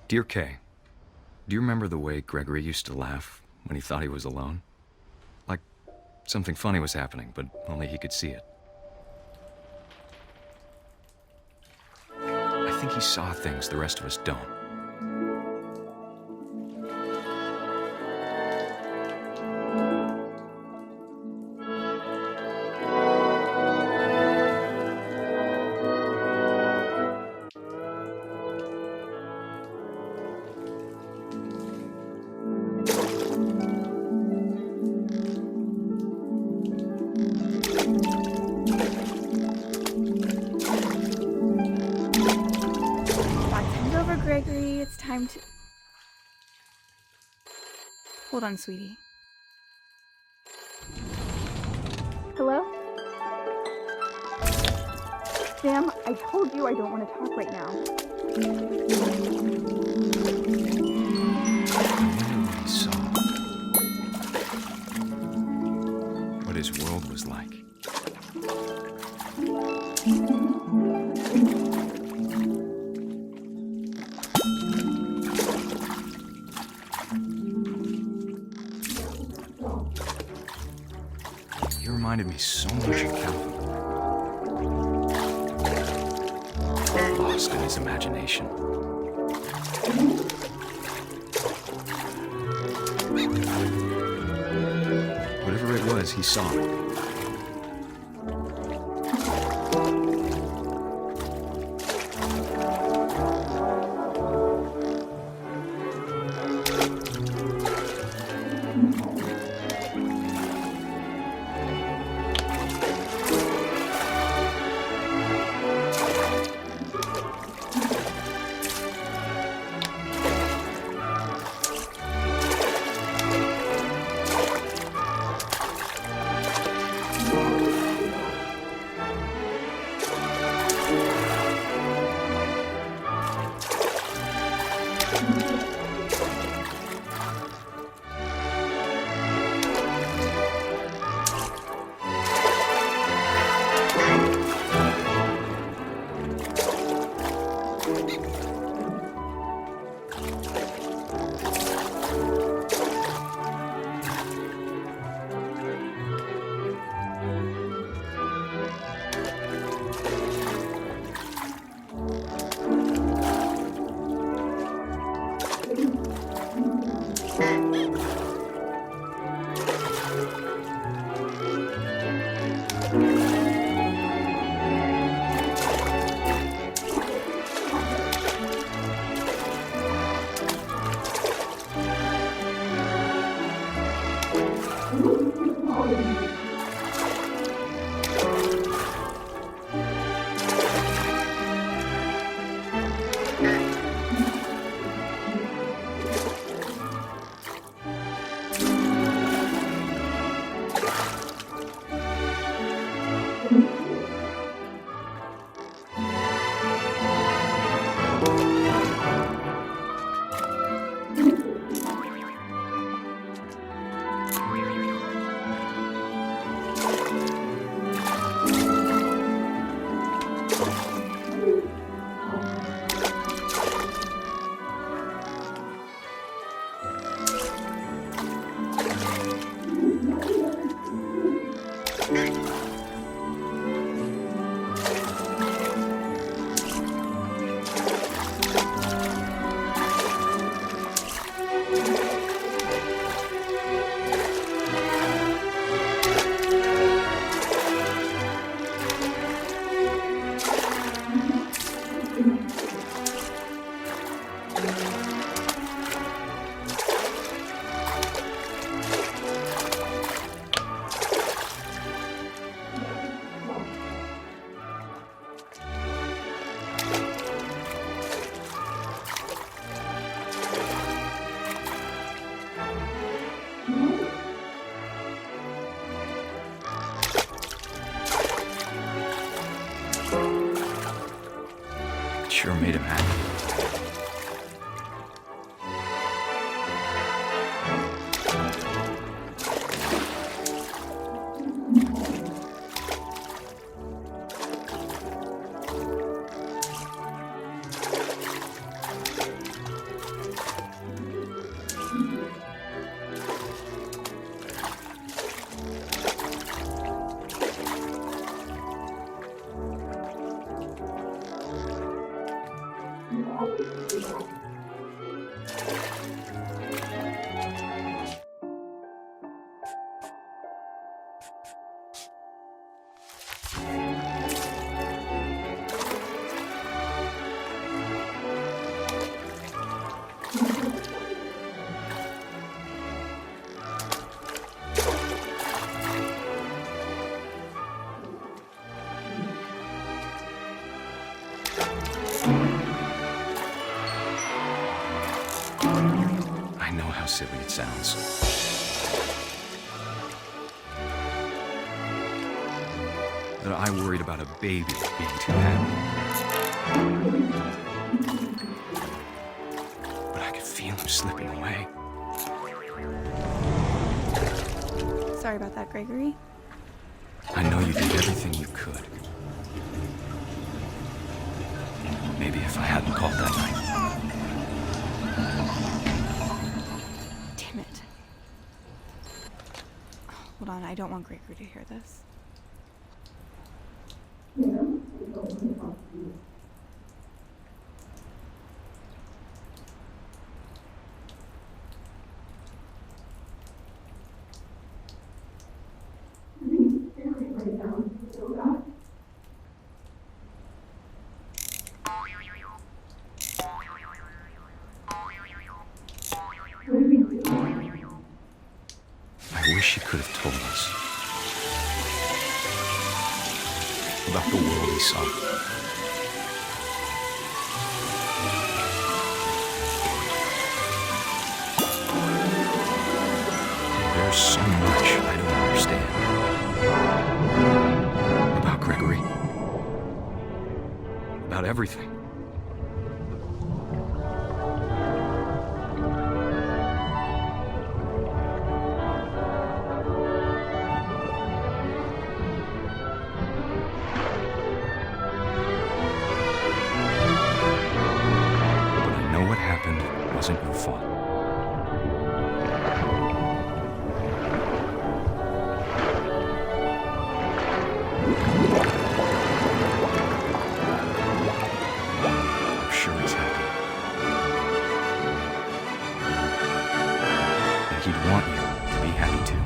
Dear Kay, do you remember the way Gregory used to laugh when he thought he was alone? Like something funny was happening, but only he could see it. I think he saw things the rest of us don't. Gregory, it's time to... Hold on, sweetie. Hello? Sam, I told you I don't want to talk right now. He saw what his world was like. You reminded me so much of Calvin. lost in his imagination. Whatever it was, he saw it. Sure made him happy. I know how silly it sounds. That I worried about a baby being too happy. But I could feel him slipping away. Sorry about that, Gregory. I know you did everything you could. Maybe if I hadn't called that night. Damn it. Hold on, I don't want Gregory to hear this. wish she could have told us about the world he saw. There's so much I don't understand about Gregory, about everything. Wasn't your fault. I'm sure he's happy. And he'd want you to be happy too.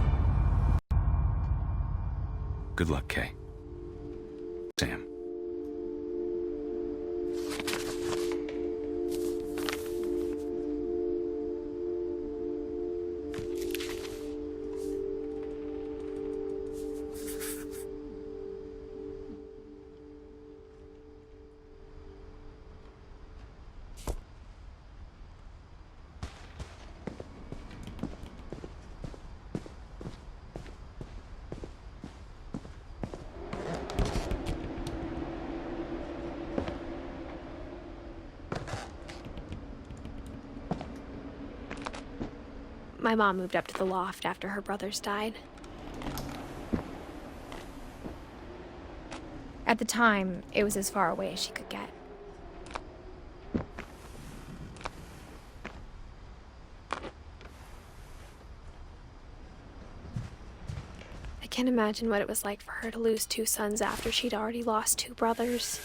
Good luck, Kay. Sam. My mom moved up to the loft after her brothers died. At the time, it was as far away as she could get. I can't imagine what it was like for her to lose 2 sons after she'd already lost 2 brothers.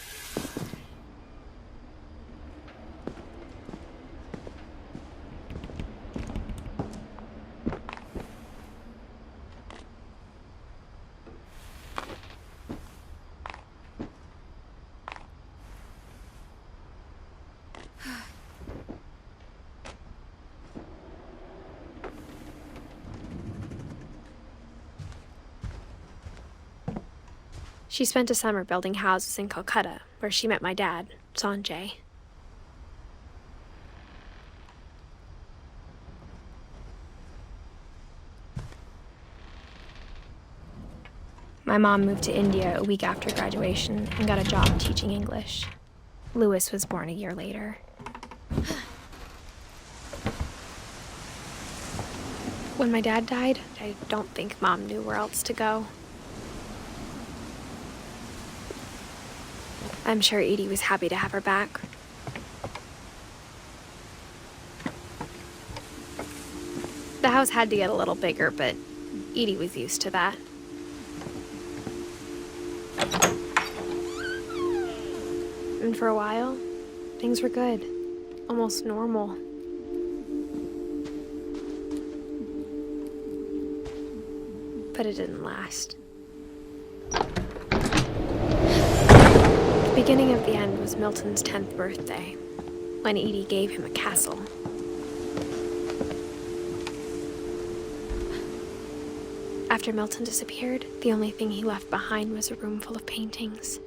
She spent a summer building houses in Calcutta, where she met my dad, Sanjay. My mom moved to India a week after graduation and got a job teaching English. Louis was born a year later. When my dad died, I don't think Mom knew where else to go. I'm sure Edie was happy to have her back. The house had to get a little bigger, but Edie was used to that. And for a while, things were good, almost normal. But it didn't last. The beginning of the end was Milton's 10th birthday, when Edie gave him a castle. After Milton disappeared, the only thing he left behind was a room full of paintings.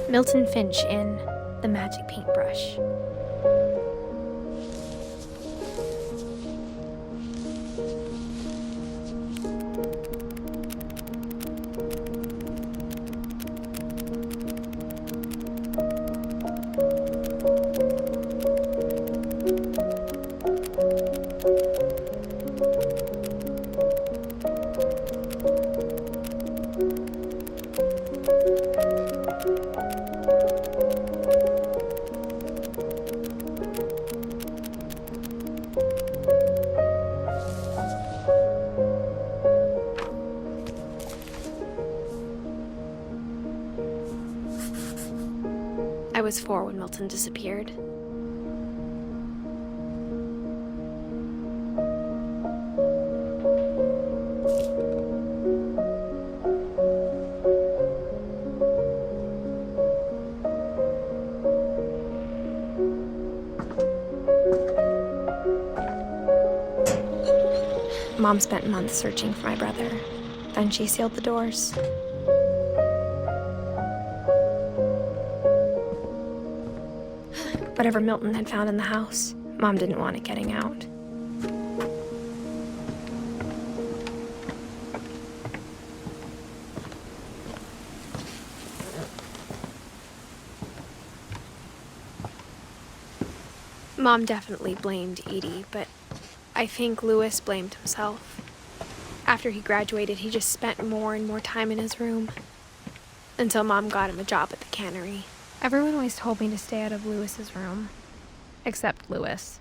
Milton Finch in The Magic Paintbrush. I was 4 when Milton disappeared. Mom spent months searching for my brother. Then she sealed the doors. Whatever Milton had found in the house, Mom didn't want it getting out. Mom definitely blamed Edie, but I think Louis blamed himself. After he graduated, he just spent more and more time in his room. Until Mom got him a job at the cannery. Everyone always told me to stay out of Louis's room. Except Louis.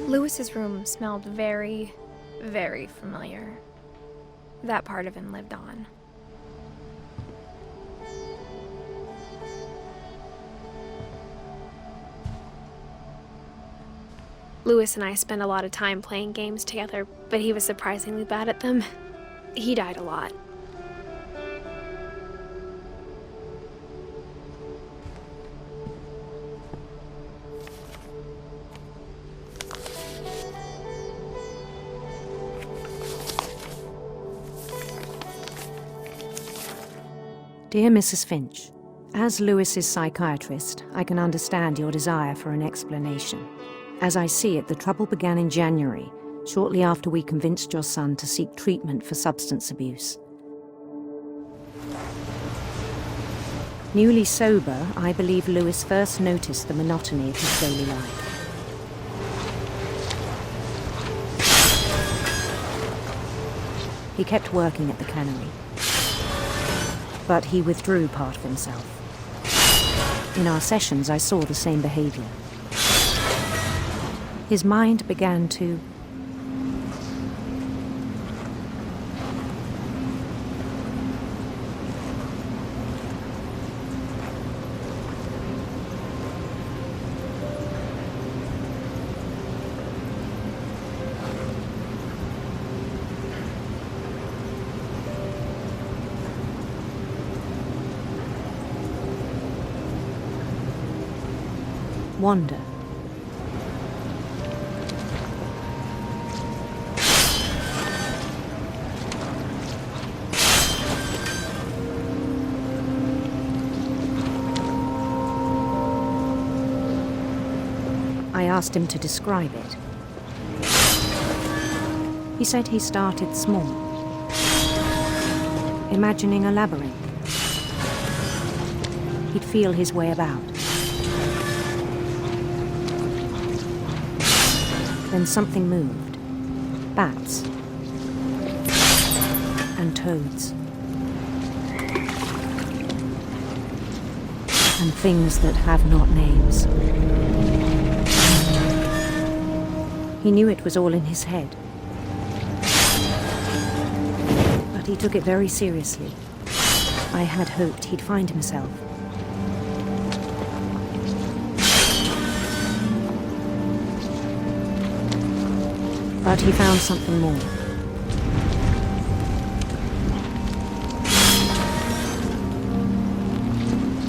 Louis's room smelled very, very familiar. That part of him lived on. Louis and I spent a lot of time playing games together, but he was surprisingly bad at them. He died a lot. Dear Mrs. Finch, as Lewis's psychiatrist, I can understand your desire for an explanation. As I see it, the trouble began in January, shortly after we convinced your son to seek treatment for substance abuse. Newly sober, I believe Lewis first noticed the monotony of his daily life. He kept working at the cannery, but he withdrew part of himself. In our sessions, I saw the same behavior. His mind began to wander. I asked him to describe it. He said he started small, imagining a labyrinth. He'd feel his way about. Then something moved. Bats. And toads. And things that have not names. He knew it was all in his head. But he took it very seriously. I had hoped he'd find himself. But he found something more.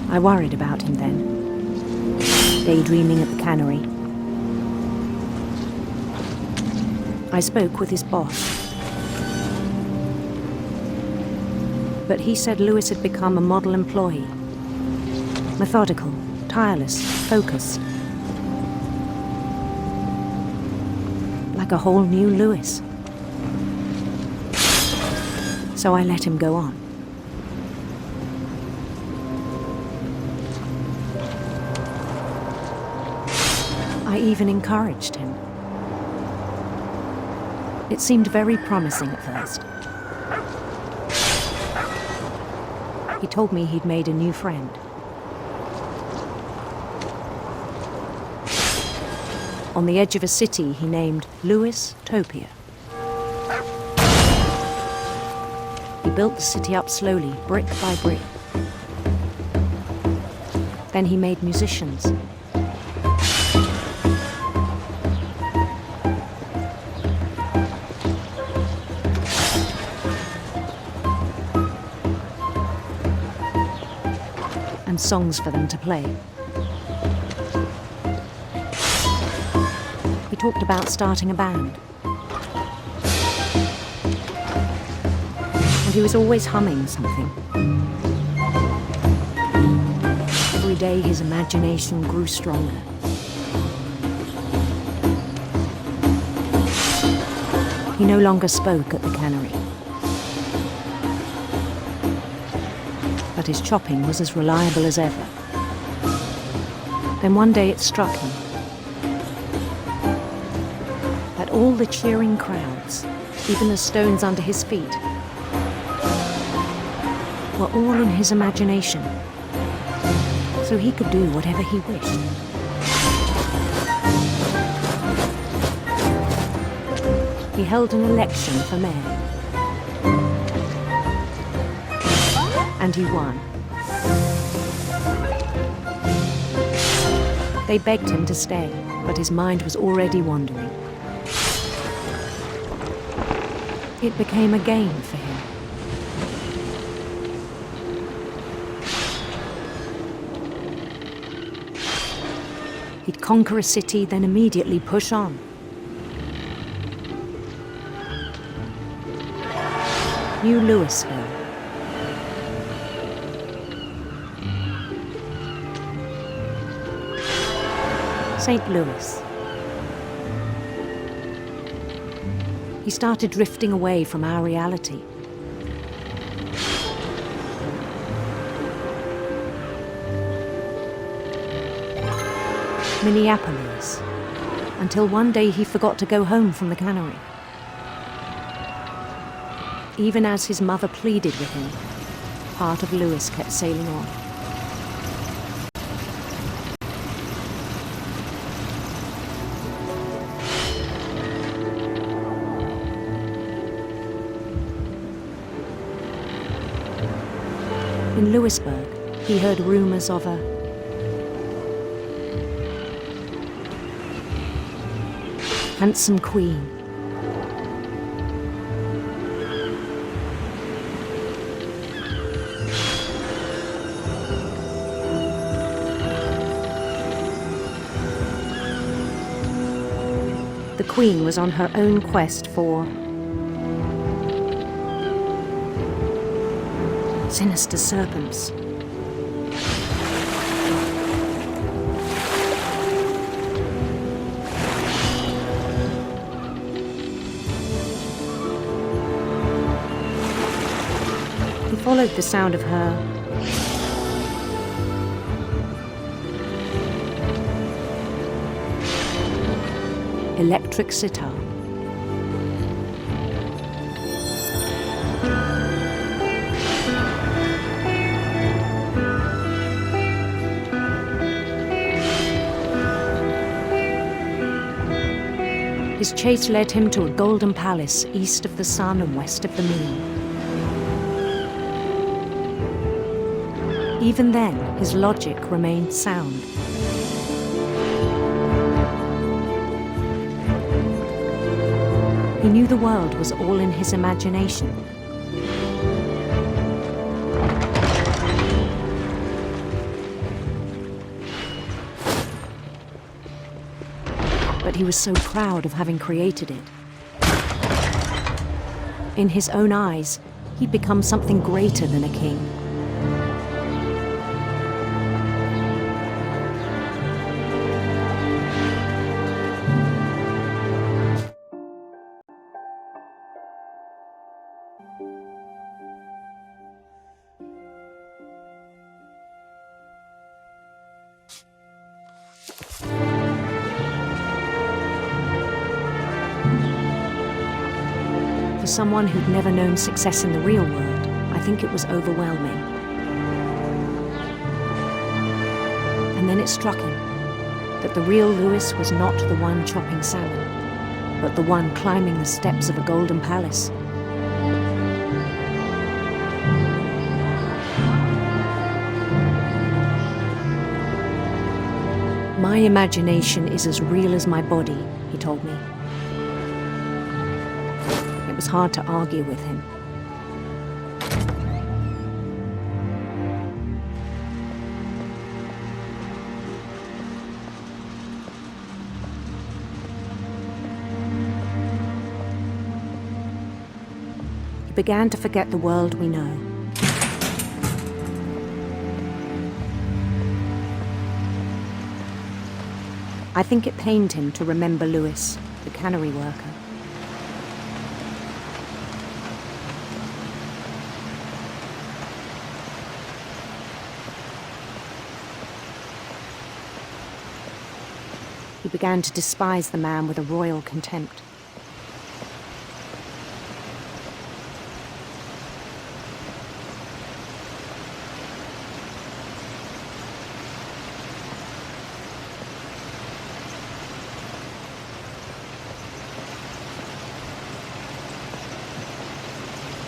I worried about him then, daydreaming at the cannery. I spoke with his boss. But he said Lewis had become a model employee. Methodical, tireless, focused. like a whole new Lewis. So I let him go on. I even encouraged him. It seemed very promising at first. He told me he'd made a new friend. On the edge of a city he named Lewis Topia. He built the city up slowly, brick by brick. Then he made musicians. And songs for them to play. He talked about starting a band. And he was always humming something. Every day his imagination grew stronger. He no longer spoke at the cannery. But his chopping was as reliable as ever. Then one day it struck him that all the cheering crowds, even the stones under his feet, were all in his imagination, so he could do whatever he wished. He held an election for mayor. And he won. They begged him to stay, but his mind was already wandering. It became a game for him. He'd conquer a city, then immediately push on. New Louisville. St. Louis. He started drifting away from our reality. Minneapolis, until one day he forgot to go home from the cannery. Even as his mother pleaded with him, part of Lewis kept sailing on. In Lewisburg, he heard rumors of a handsome queen. The queen was on her own quest for sinister serpents. He followed the sound of her electric sitar. His chase led him to a golden palace east of the sun and west of the moon. Even then, his logic remained sound. He knew the world was all in his imagination. But he was so proud of having created it. In his own eyes, he'd become something greater than a king. For someone who'd never known success in the real world, I think it was overwhelming. And then it struck him that the real Lewis was not the one chopping salmon, but the one climbing the steps of a golden palace. My imagination is as real as my body, he told me. It was hard to argue with him. He began to forget the world we know. I think it pained him to remember Lewis, the cannery worker. He began to despise the man with a royal contempt.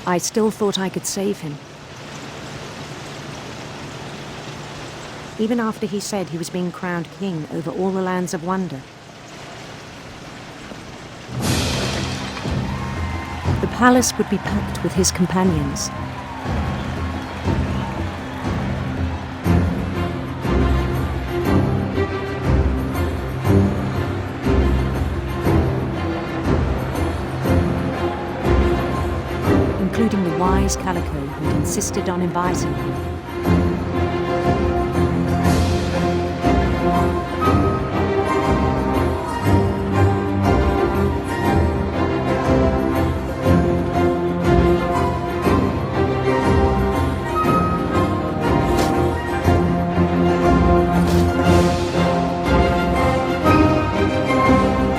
I still thought I could save him. Even after he said he was being crowned king over all the lands of wonder. The palace would be packed with his companions. Including the wise Calico who'd insisted on inviting him.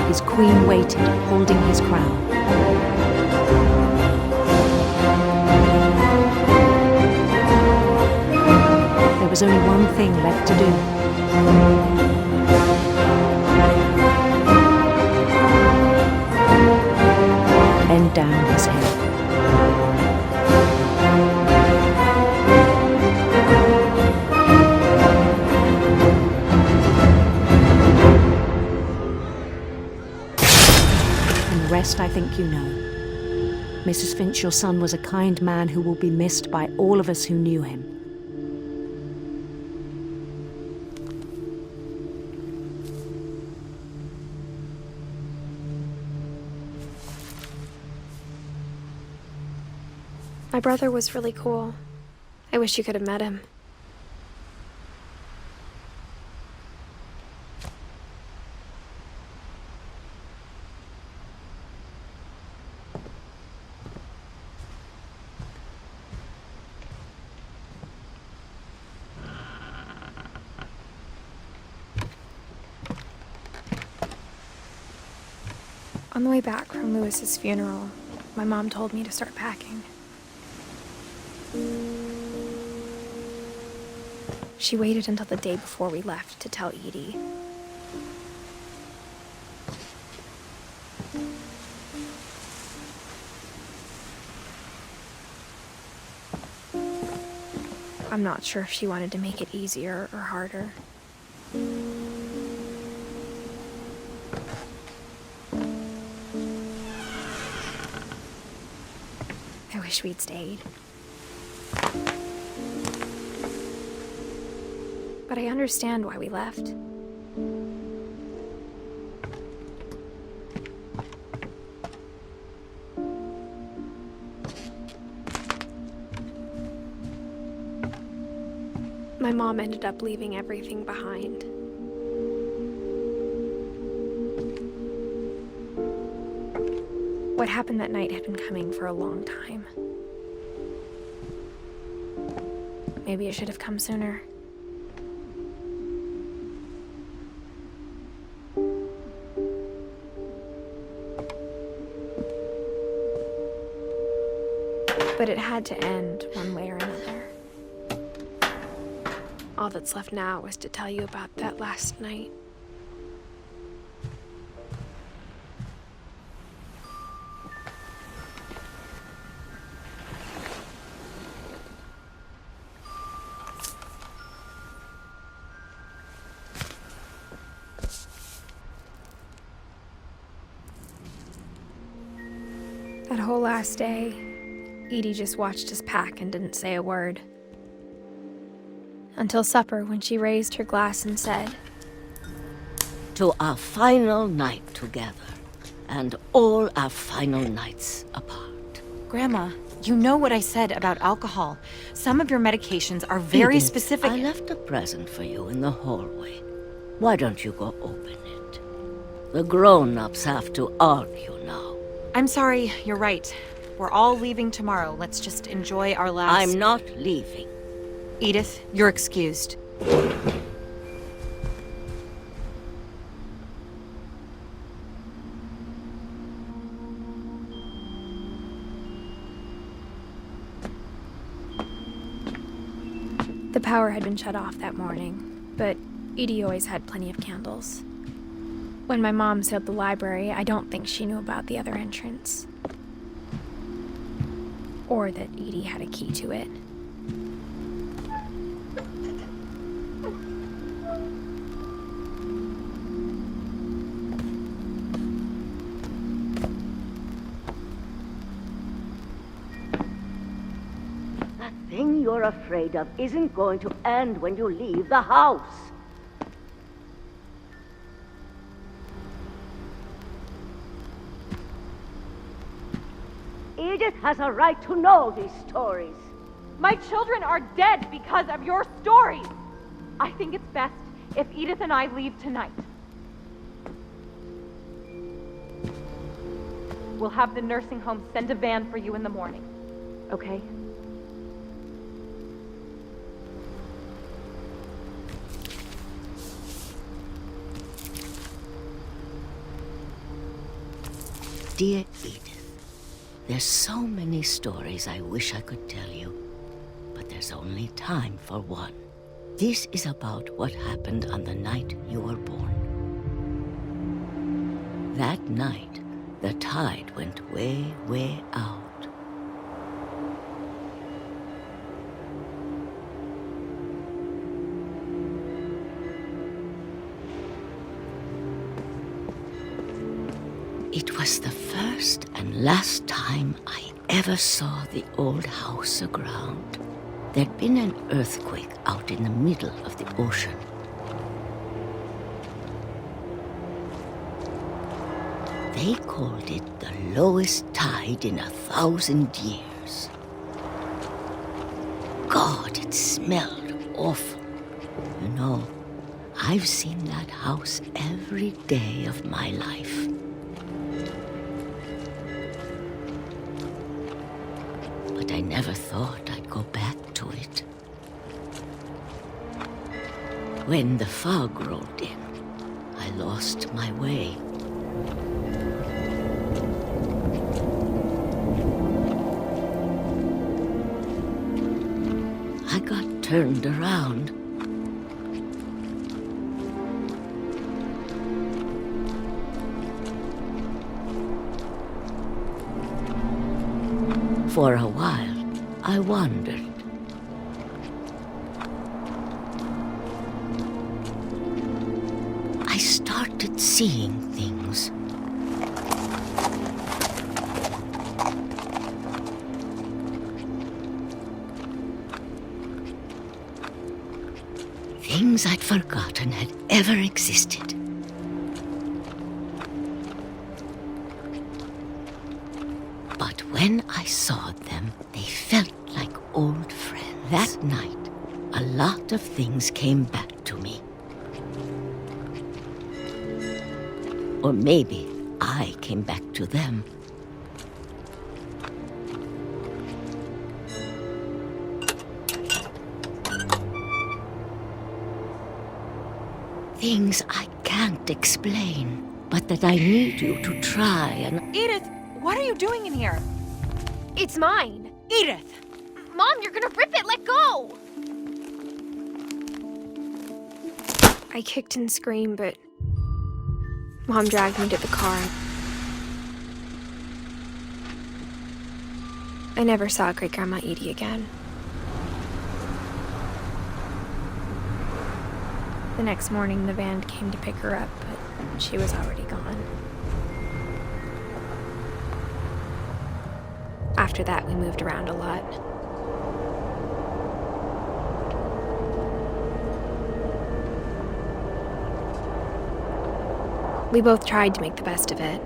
His queen waited, holding his crown. There was only one thing left to do. Bend down his head. And the rest I think you know. Mrs. Finch, your son was a kind man who will be missed by all of us who knew him. My brother was really cool. I wish you could have met him. On the way back from Lewis's funeral, my mom told me to start packing. She waited until the day before we left to tell Edie. I'm not sure if she wanted to make it easier or harder. I wish we'd stayed. But I understand why we left. My mom ended up leaving everything behind. What happened that night had been coming for a long time. Maybe it should have come sooner. had to end one way or another. All that's left now is to tell you about that last night. That whole last day, Edie just watched us pack and didn't say a word. Until supper, when she raised her glass and said, "To our final night together, and all our final nights apart." Grandma, you know what I said about alcohol. Some of your medications are very Edith, specific. I left a present for you in the hallway. Why don't you go open it? The grown-ups have to argue now. I'm sorry, you're right. We're all leaving tomorrow. Let's just enjoy our last... I'm not leaving. Edith, you're excused. The power had been shut off that morning, but Edie always had plenty of candles. When my mom sealed the library, I don't think she knew about the other entrance. Or that Edie had a key to it. That thing you're afraid of isn't going to end when you leave the house. Edith has a right to know these stories. My children are dead because of your stories. I think it's best if Edith and I leave tonight. We'll have the nursing home send a van for you in the morning, okay? Dear Edith, there's so many stories I wish I could tell you, but there's only time for one. This is about what happened on the night you were born. That night, the tide went way, way out. It was the first and last time I ever saw the old house aground. There'd been an earthquake out in the middle of the ocean. They called it the lowest tide in 1,000 years. God, it smelled awful. You know, I've seen that house every day of my life. But I never thought I'd go back to it. When the fog rolled in, I lost my way. I got turned around. For a while, I wandered. I started seeing things. Things I'd forgotten had ever existed. But when I saw them, they felt like old friends. That night, a lot of things came back to me. Or maybe I came back to them. Things I can't explain, but that I need you to try and... Edith, what are you doing in here? It's mine. Edith! Mom, you're gonna rip it! Let go! I kicked and screamed, but Mom dragged me to the car. I never saw Great-Grandma Edie again. The next morning, the van came to pick her up, but she was already gone. After that, we moved around a lot. We both tried to make the best of it.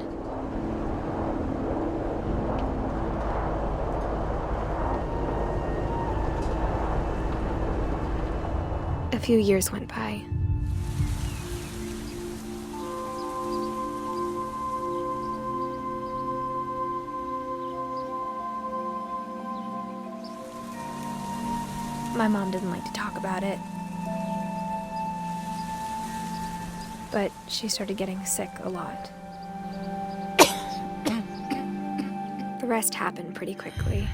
A few years went by. My mom didn't like to talk about it. But she started getting sick a lot. The rest happened pretty quickly.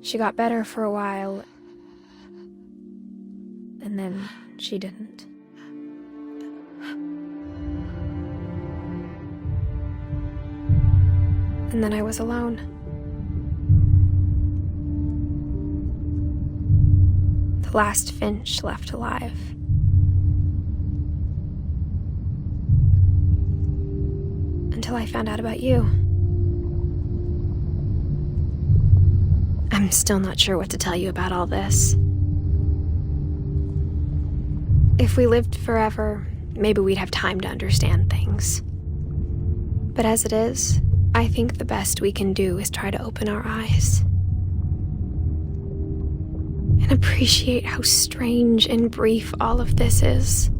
She got better for a while, and then she didn't. And then I was alone. The last Finch left alive. Until I found out about you. I'm still not sure what to tell you about all this. If we lived forever, maybe we'd have time to understand things. But as it is, I think the best we can do is try to open our eyes. And appreciate how strange and brief all of this is.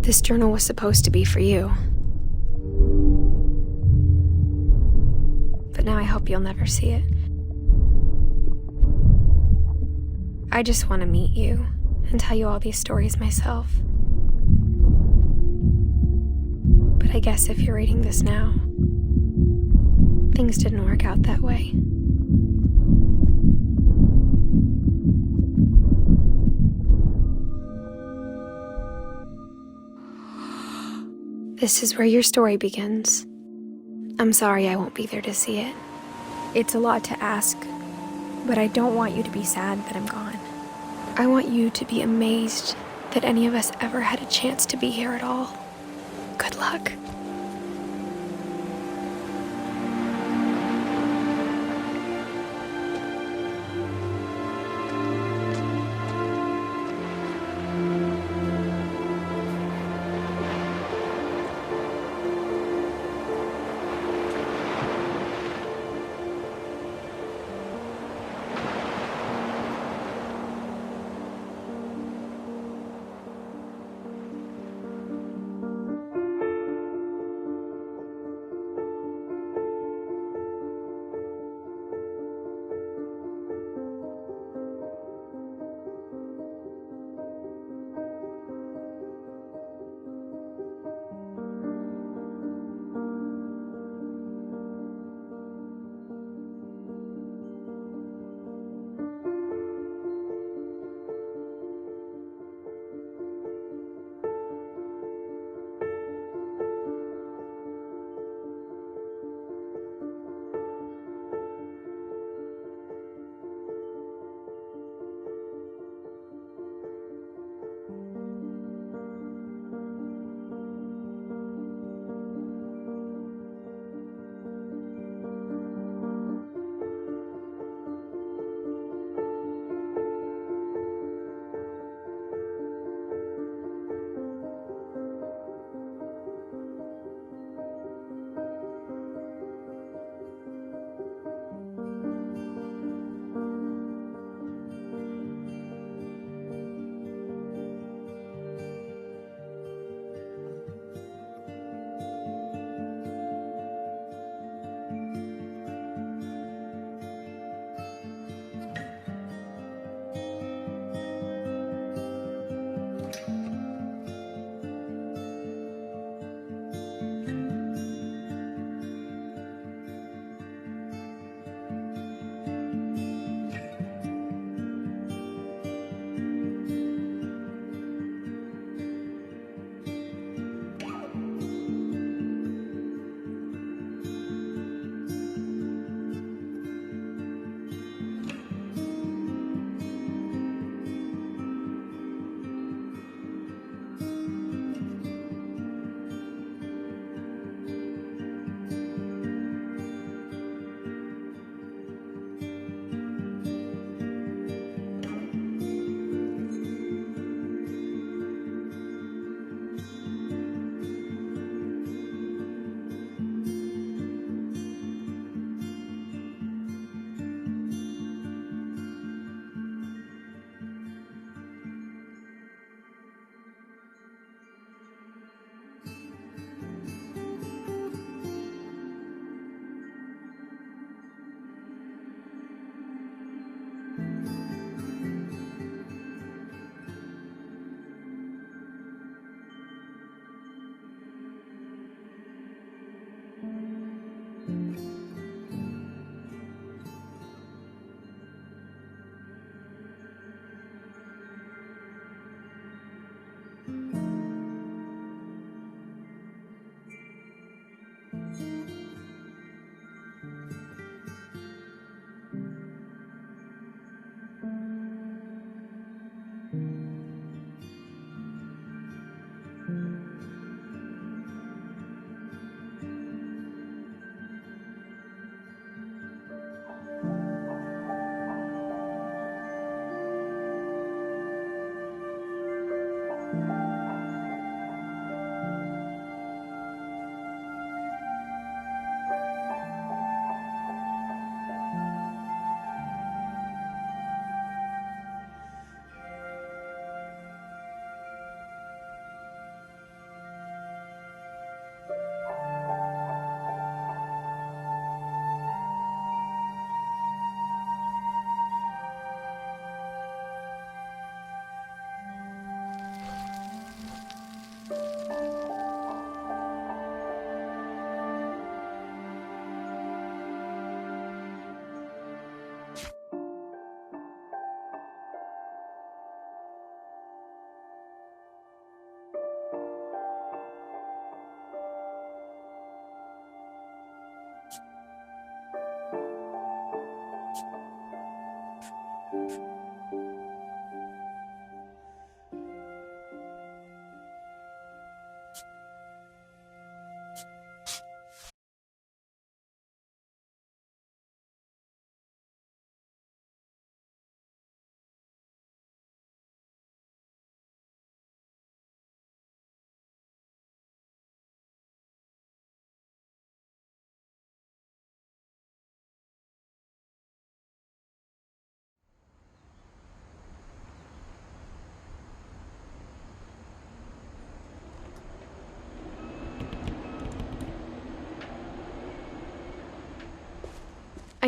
This journal was supposed to be for you. But now I hope you'll never see it. I just want to meet you and tell you all these stories myself. But I guess if you're reading this now, things didn't work out that way. This is where your story begins. I'm sorry I won't be there to see it. It's a lot to ask, but I don't want you to be sad that I'm gone. I want you to be amazed that any of us ever had a chance to be here at all. Good luck.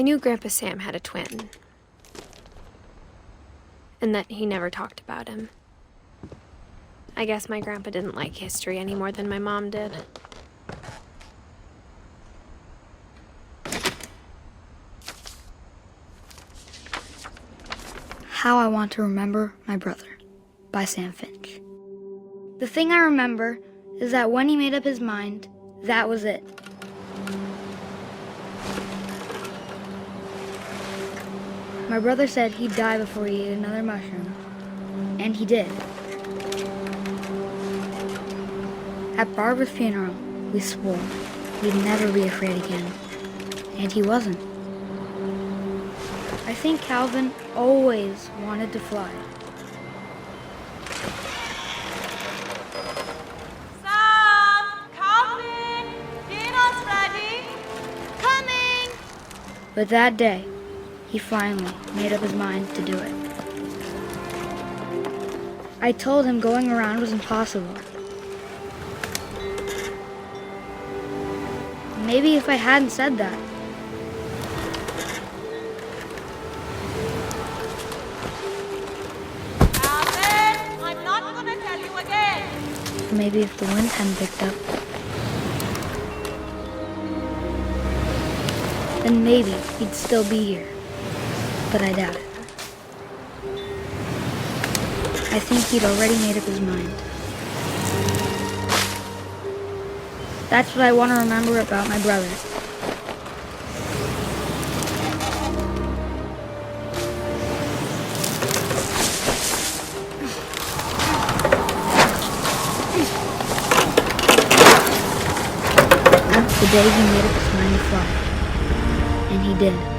I knew Grandpa Sam had a twin, and that he never talked about him. I guess my grandpa didn't like history any more than my mom did. How I Want to Remember My Brother by Sam Finch. The thing I remember is that when he made up his mind, that was it. My brother said he'd die before he ate another mushroom, and he did. At Barbara's funeral, we swore we'd never be afraid again, and he wasn't. I think Calvin always wanted to fly. Sam! Calvin! Dinner's ready! Coming! But that day, he finally made up his mind to do it. I told him going around was impossible. Maybe if I hadn't said that, Calvin! I'm not gonna tell you again! maybe if the wind hadn't picked up, then maybe he'd still be here. But I doubt it. I think he'd already made up his mind. That's what I want to remember about my brother. That's the day he made up his mind to fly. And he did.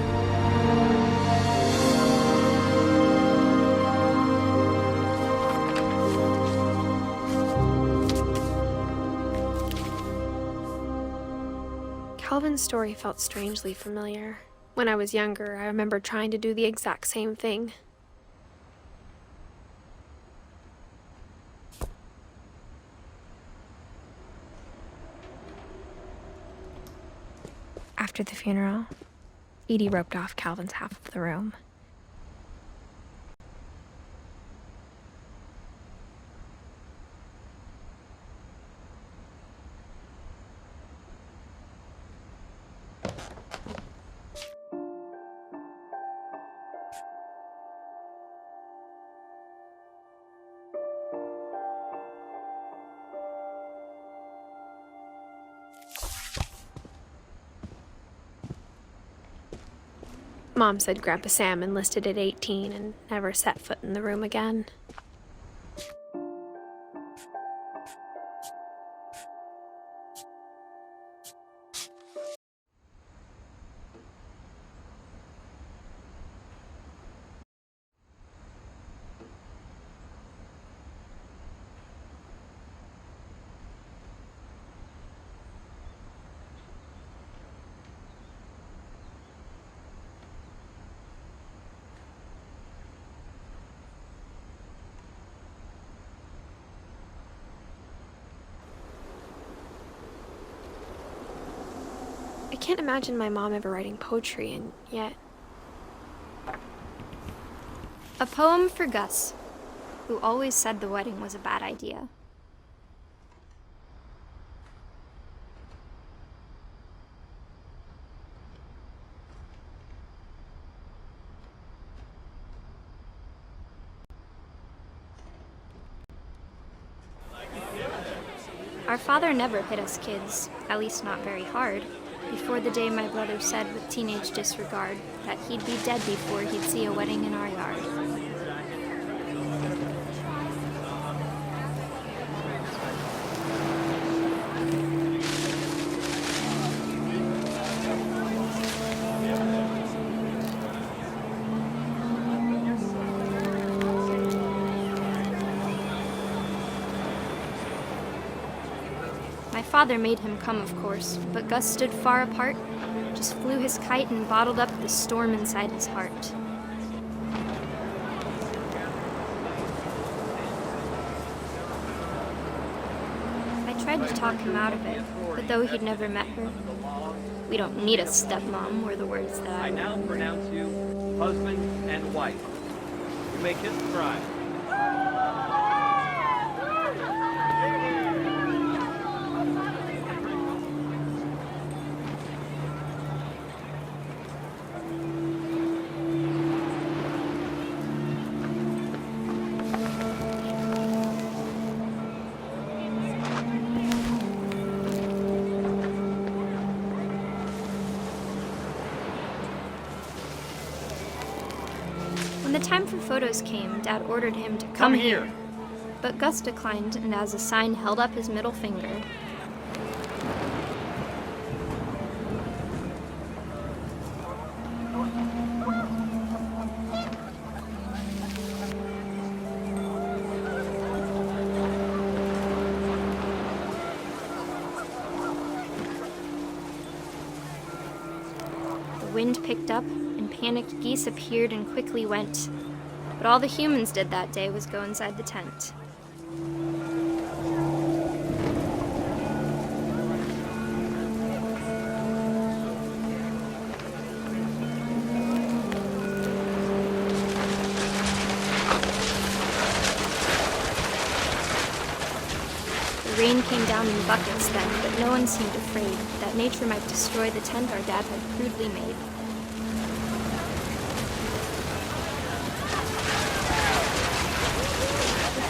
Calvin's story felt strangely familiar. When I was younger, I remember trying to do the exact same thing. After the funeral, Edie roped off Calvin's half of the room. Mom said Grandpa Sam enlisted at 18 and never set foot in the room again. I can't imagine my mom ever writing poetry, and yet... A poem for Gus, who always said the wedding was a bad idea. Our father never hit us kids, at least not very hard, before the day my brother said with teenage disregard that he'd be dead before he'd see a wedding in our yard. My father made him come, of course, but Gus stood far apart, just flew his kite and bottled up the storm inside his heart. I tried to talk him out of it, but though he'd never met her, "We don't need a stepmom," were the words that I now pronounce you husband and wife. You may kiss the bride. When the time for photos came, Dad ordered him to come here. But Gus declined, and as a sign held up his middle finger. The wind picked up, and panicked geese appeared and quickly went. But all the humans did that day was go inside the tent. The rain came down in buckets then, but no one seemed afraid that nature might destroy the tent our dad had crudely made.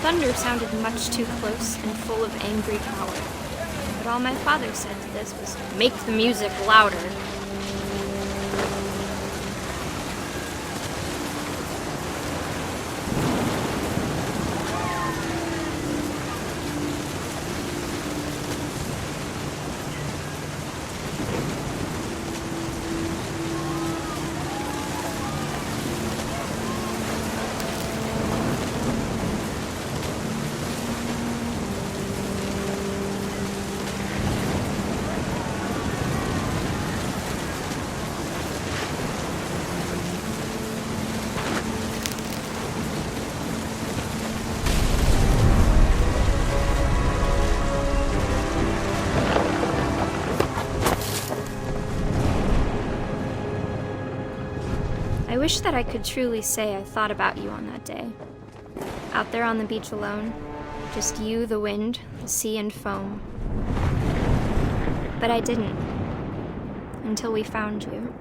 Thunder sounded much too close and full of angry power. But all my father said to this was, "Make the music louder." I wish that I could truly say I thought about you on that day. Out there on the beach alone, just you, the wind, the sea, and foam. But I didn't, until we found you.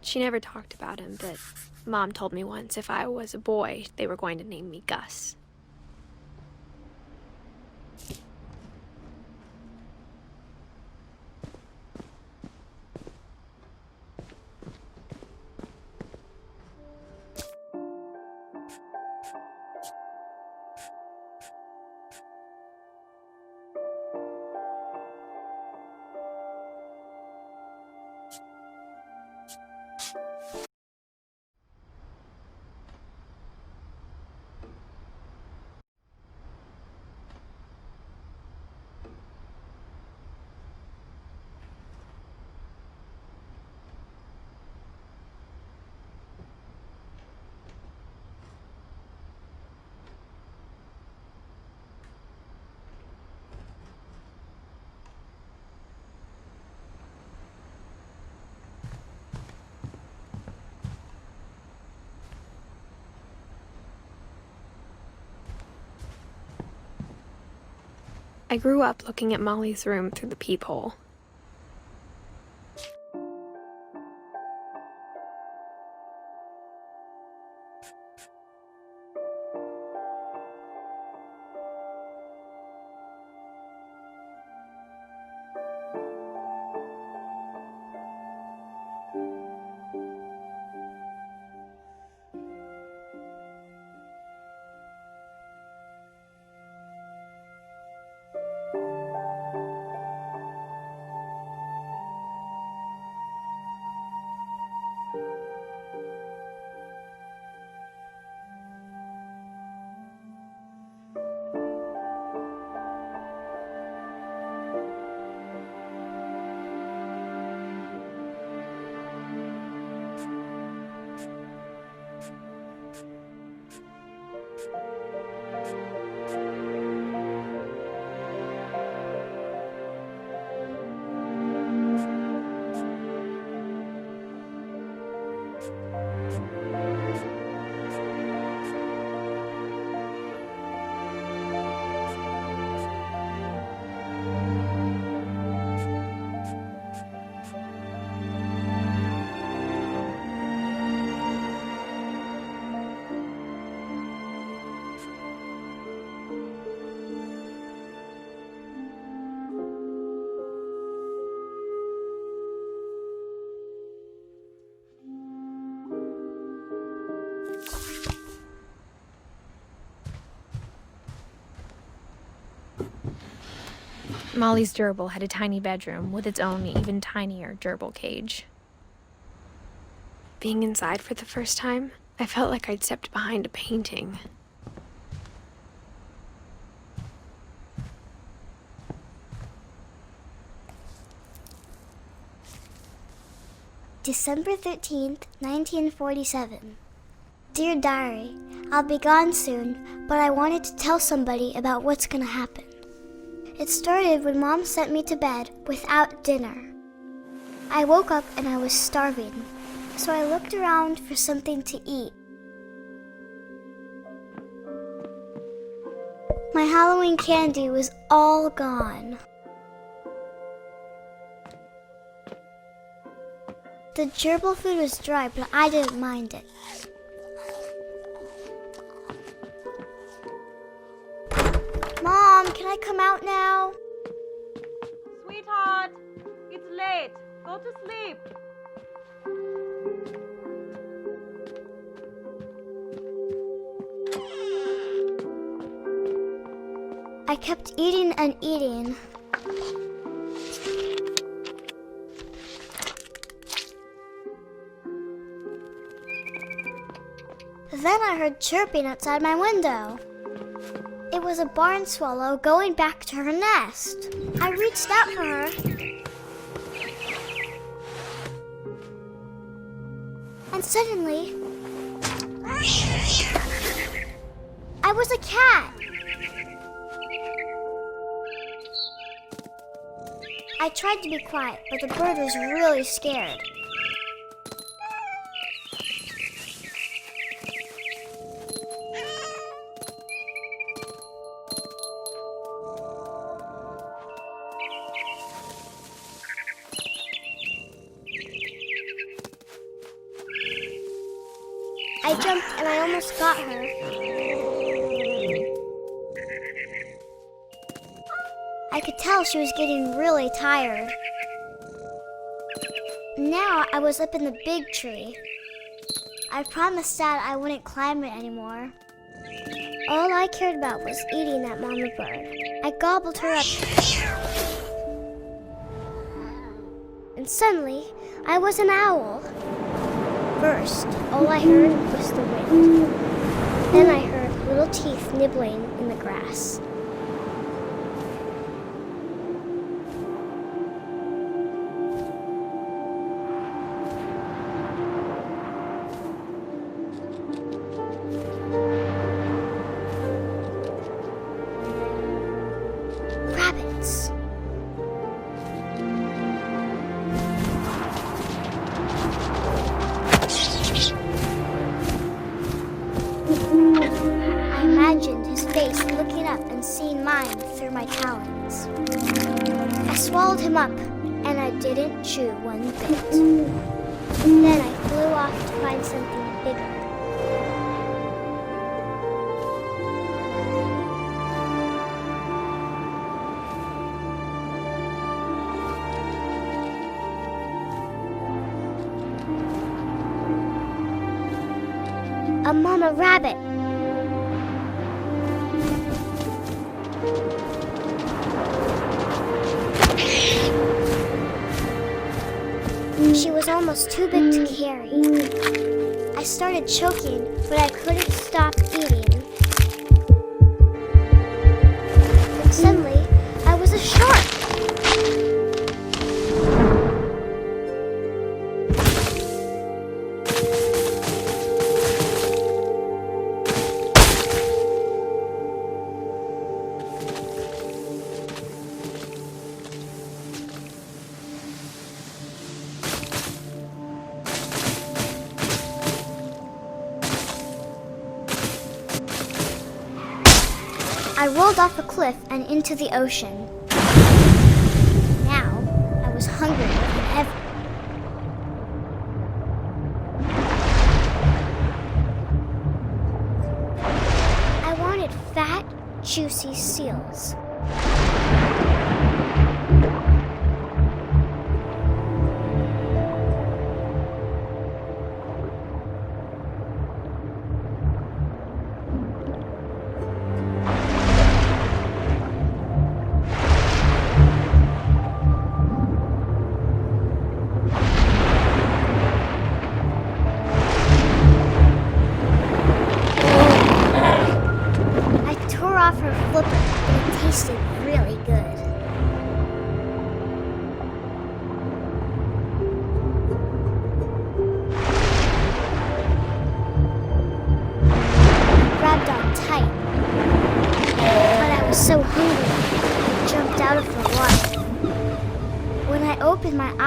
She never talked about him, but Mom told me once if I was a boy, they were going to name me Gus. I grew up looking at Molly's room through the peephole. Molly's gerbil had a tiny bedroom with its own even tinier gerbil cage. Being inside for the first time, I felt like I'd stepped behind a painting. December 13th, 1947. Dear Diary, I'll be gone soon, but I wanted to tell somebody about what's gonna happen. It started when Mom sent me to bed without dinner. I woke up and I was starving, so I looked around for something to eat. My Halloween candy was all gone. The gerbil food was dry, but I didn't mind it. Mom, can I come out now? Sweetheart, it's late. Go to sleep. I kept eating and eating. Then I heard chirping outside my window. It was a barn swallow going back to her nest. I reached out for her. And suddenly, I was a cat. I tried to be quiet, but the bird was really scared. I jumped and I almost got her. I could tell she was getting really tired. Now I was up in the big tree. I promised Dad I wouldn't climb it anymore. All I cared about was eating that mama bird. I gobbled her up. And suddenly, I was an owl. First, all I heard was the wind. Then I heard little teeth nibbling in the grass. Rabbits. I imagined his face looking up and seeing mine through my talons. I swallowed him up, and I didn't chew one bit. Then I flew off to find something bigger. A mama rabbit. She was almost too big to carry. I started choking, but I couldn't stop eating. And suddenly, I was a shark. I rolled off a cliff and into the ocean. Now, I was hungrier than ever. I wanted fat, juicy seals.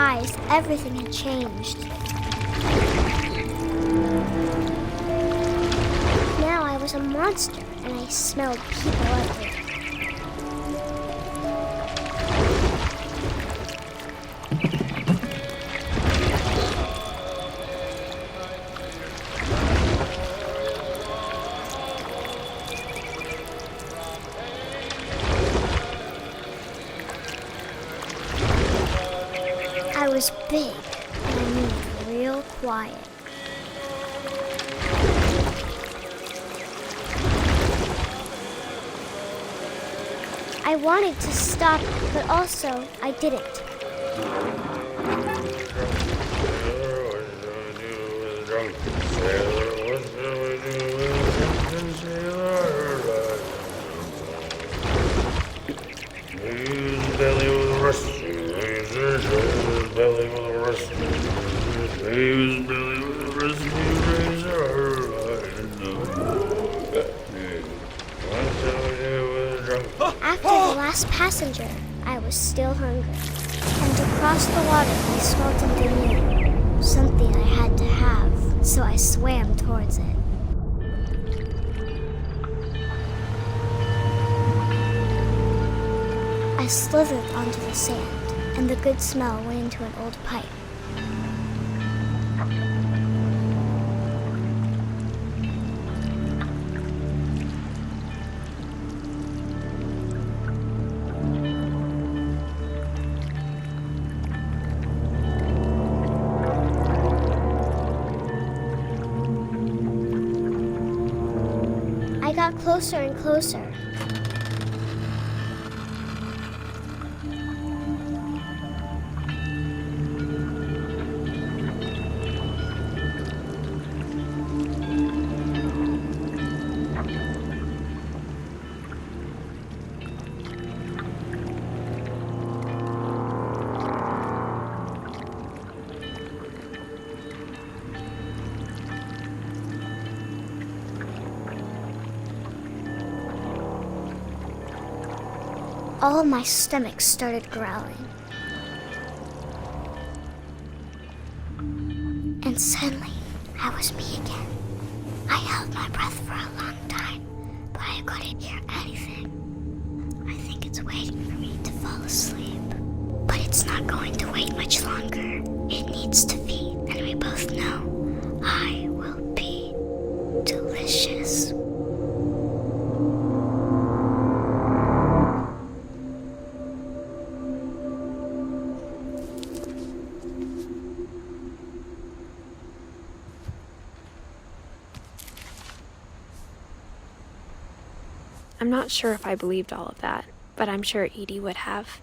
eyes, everything had changed. Now I was a monster, and I smelled people everywhere. I was big, and I moved real quiet. I wanted to stop, but also I didn't. After the last passenger, I was still hungry. And across the water, I smelled something new. Something I had to have, so I swam towards it. I slithered onto the sand, and the good smell went into an old pipe. I got closer and closer. All my stomach started growling. And suddenly, I was me again. I held my breath for a long time, but I couldn't hear anything. I think it's waiting for me to fall asleep. But it's not going to wait much longer. It needs to feed, and we both know I will be delicious. I'm not sure if I believed all of that, but I'm sure Edie would have.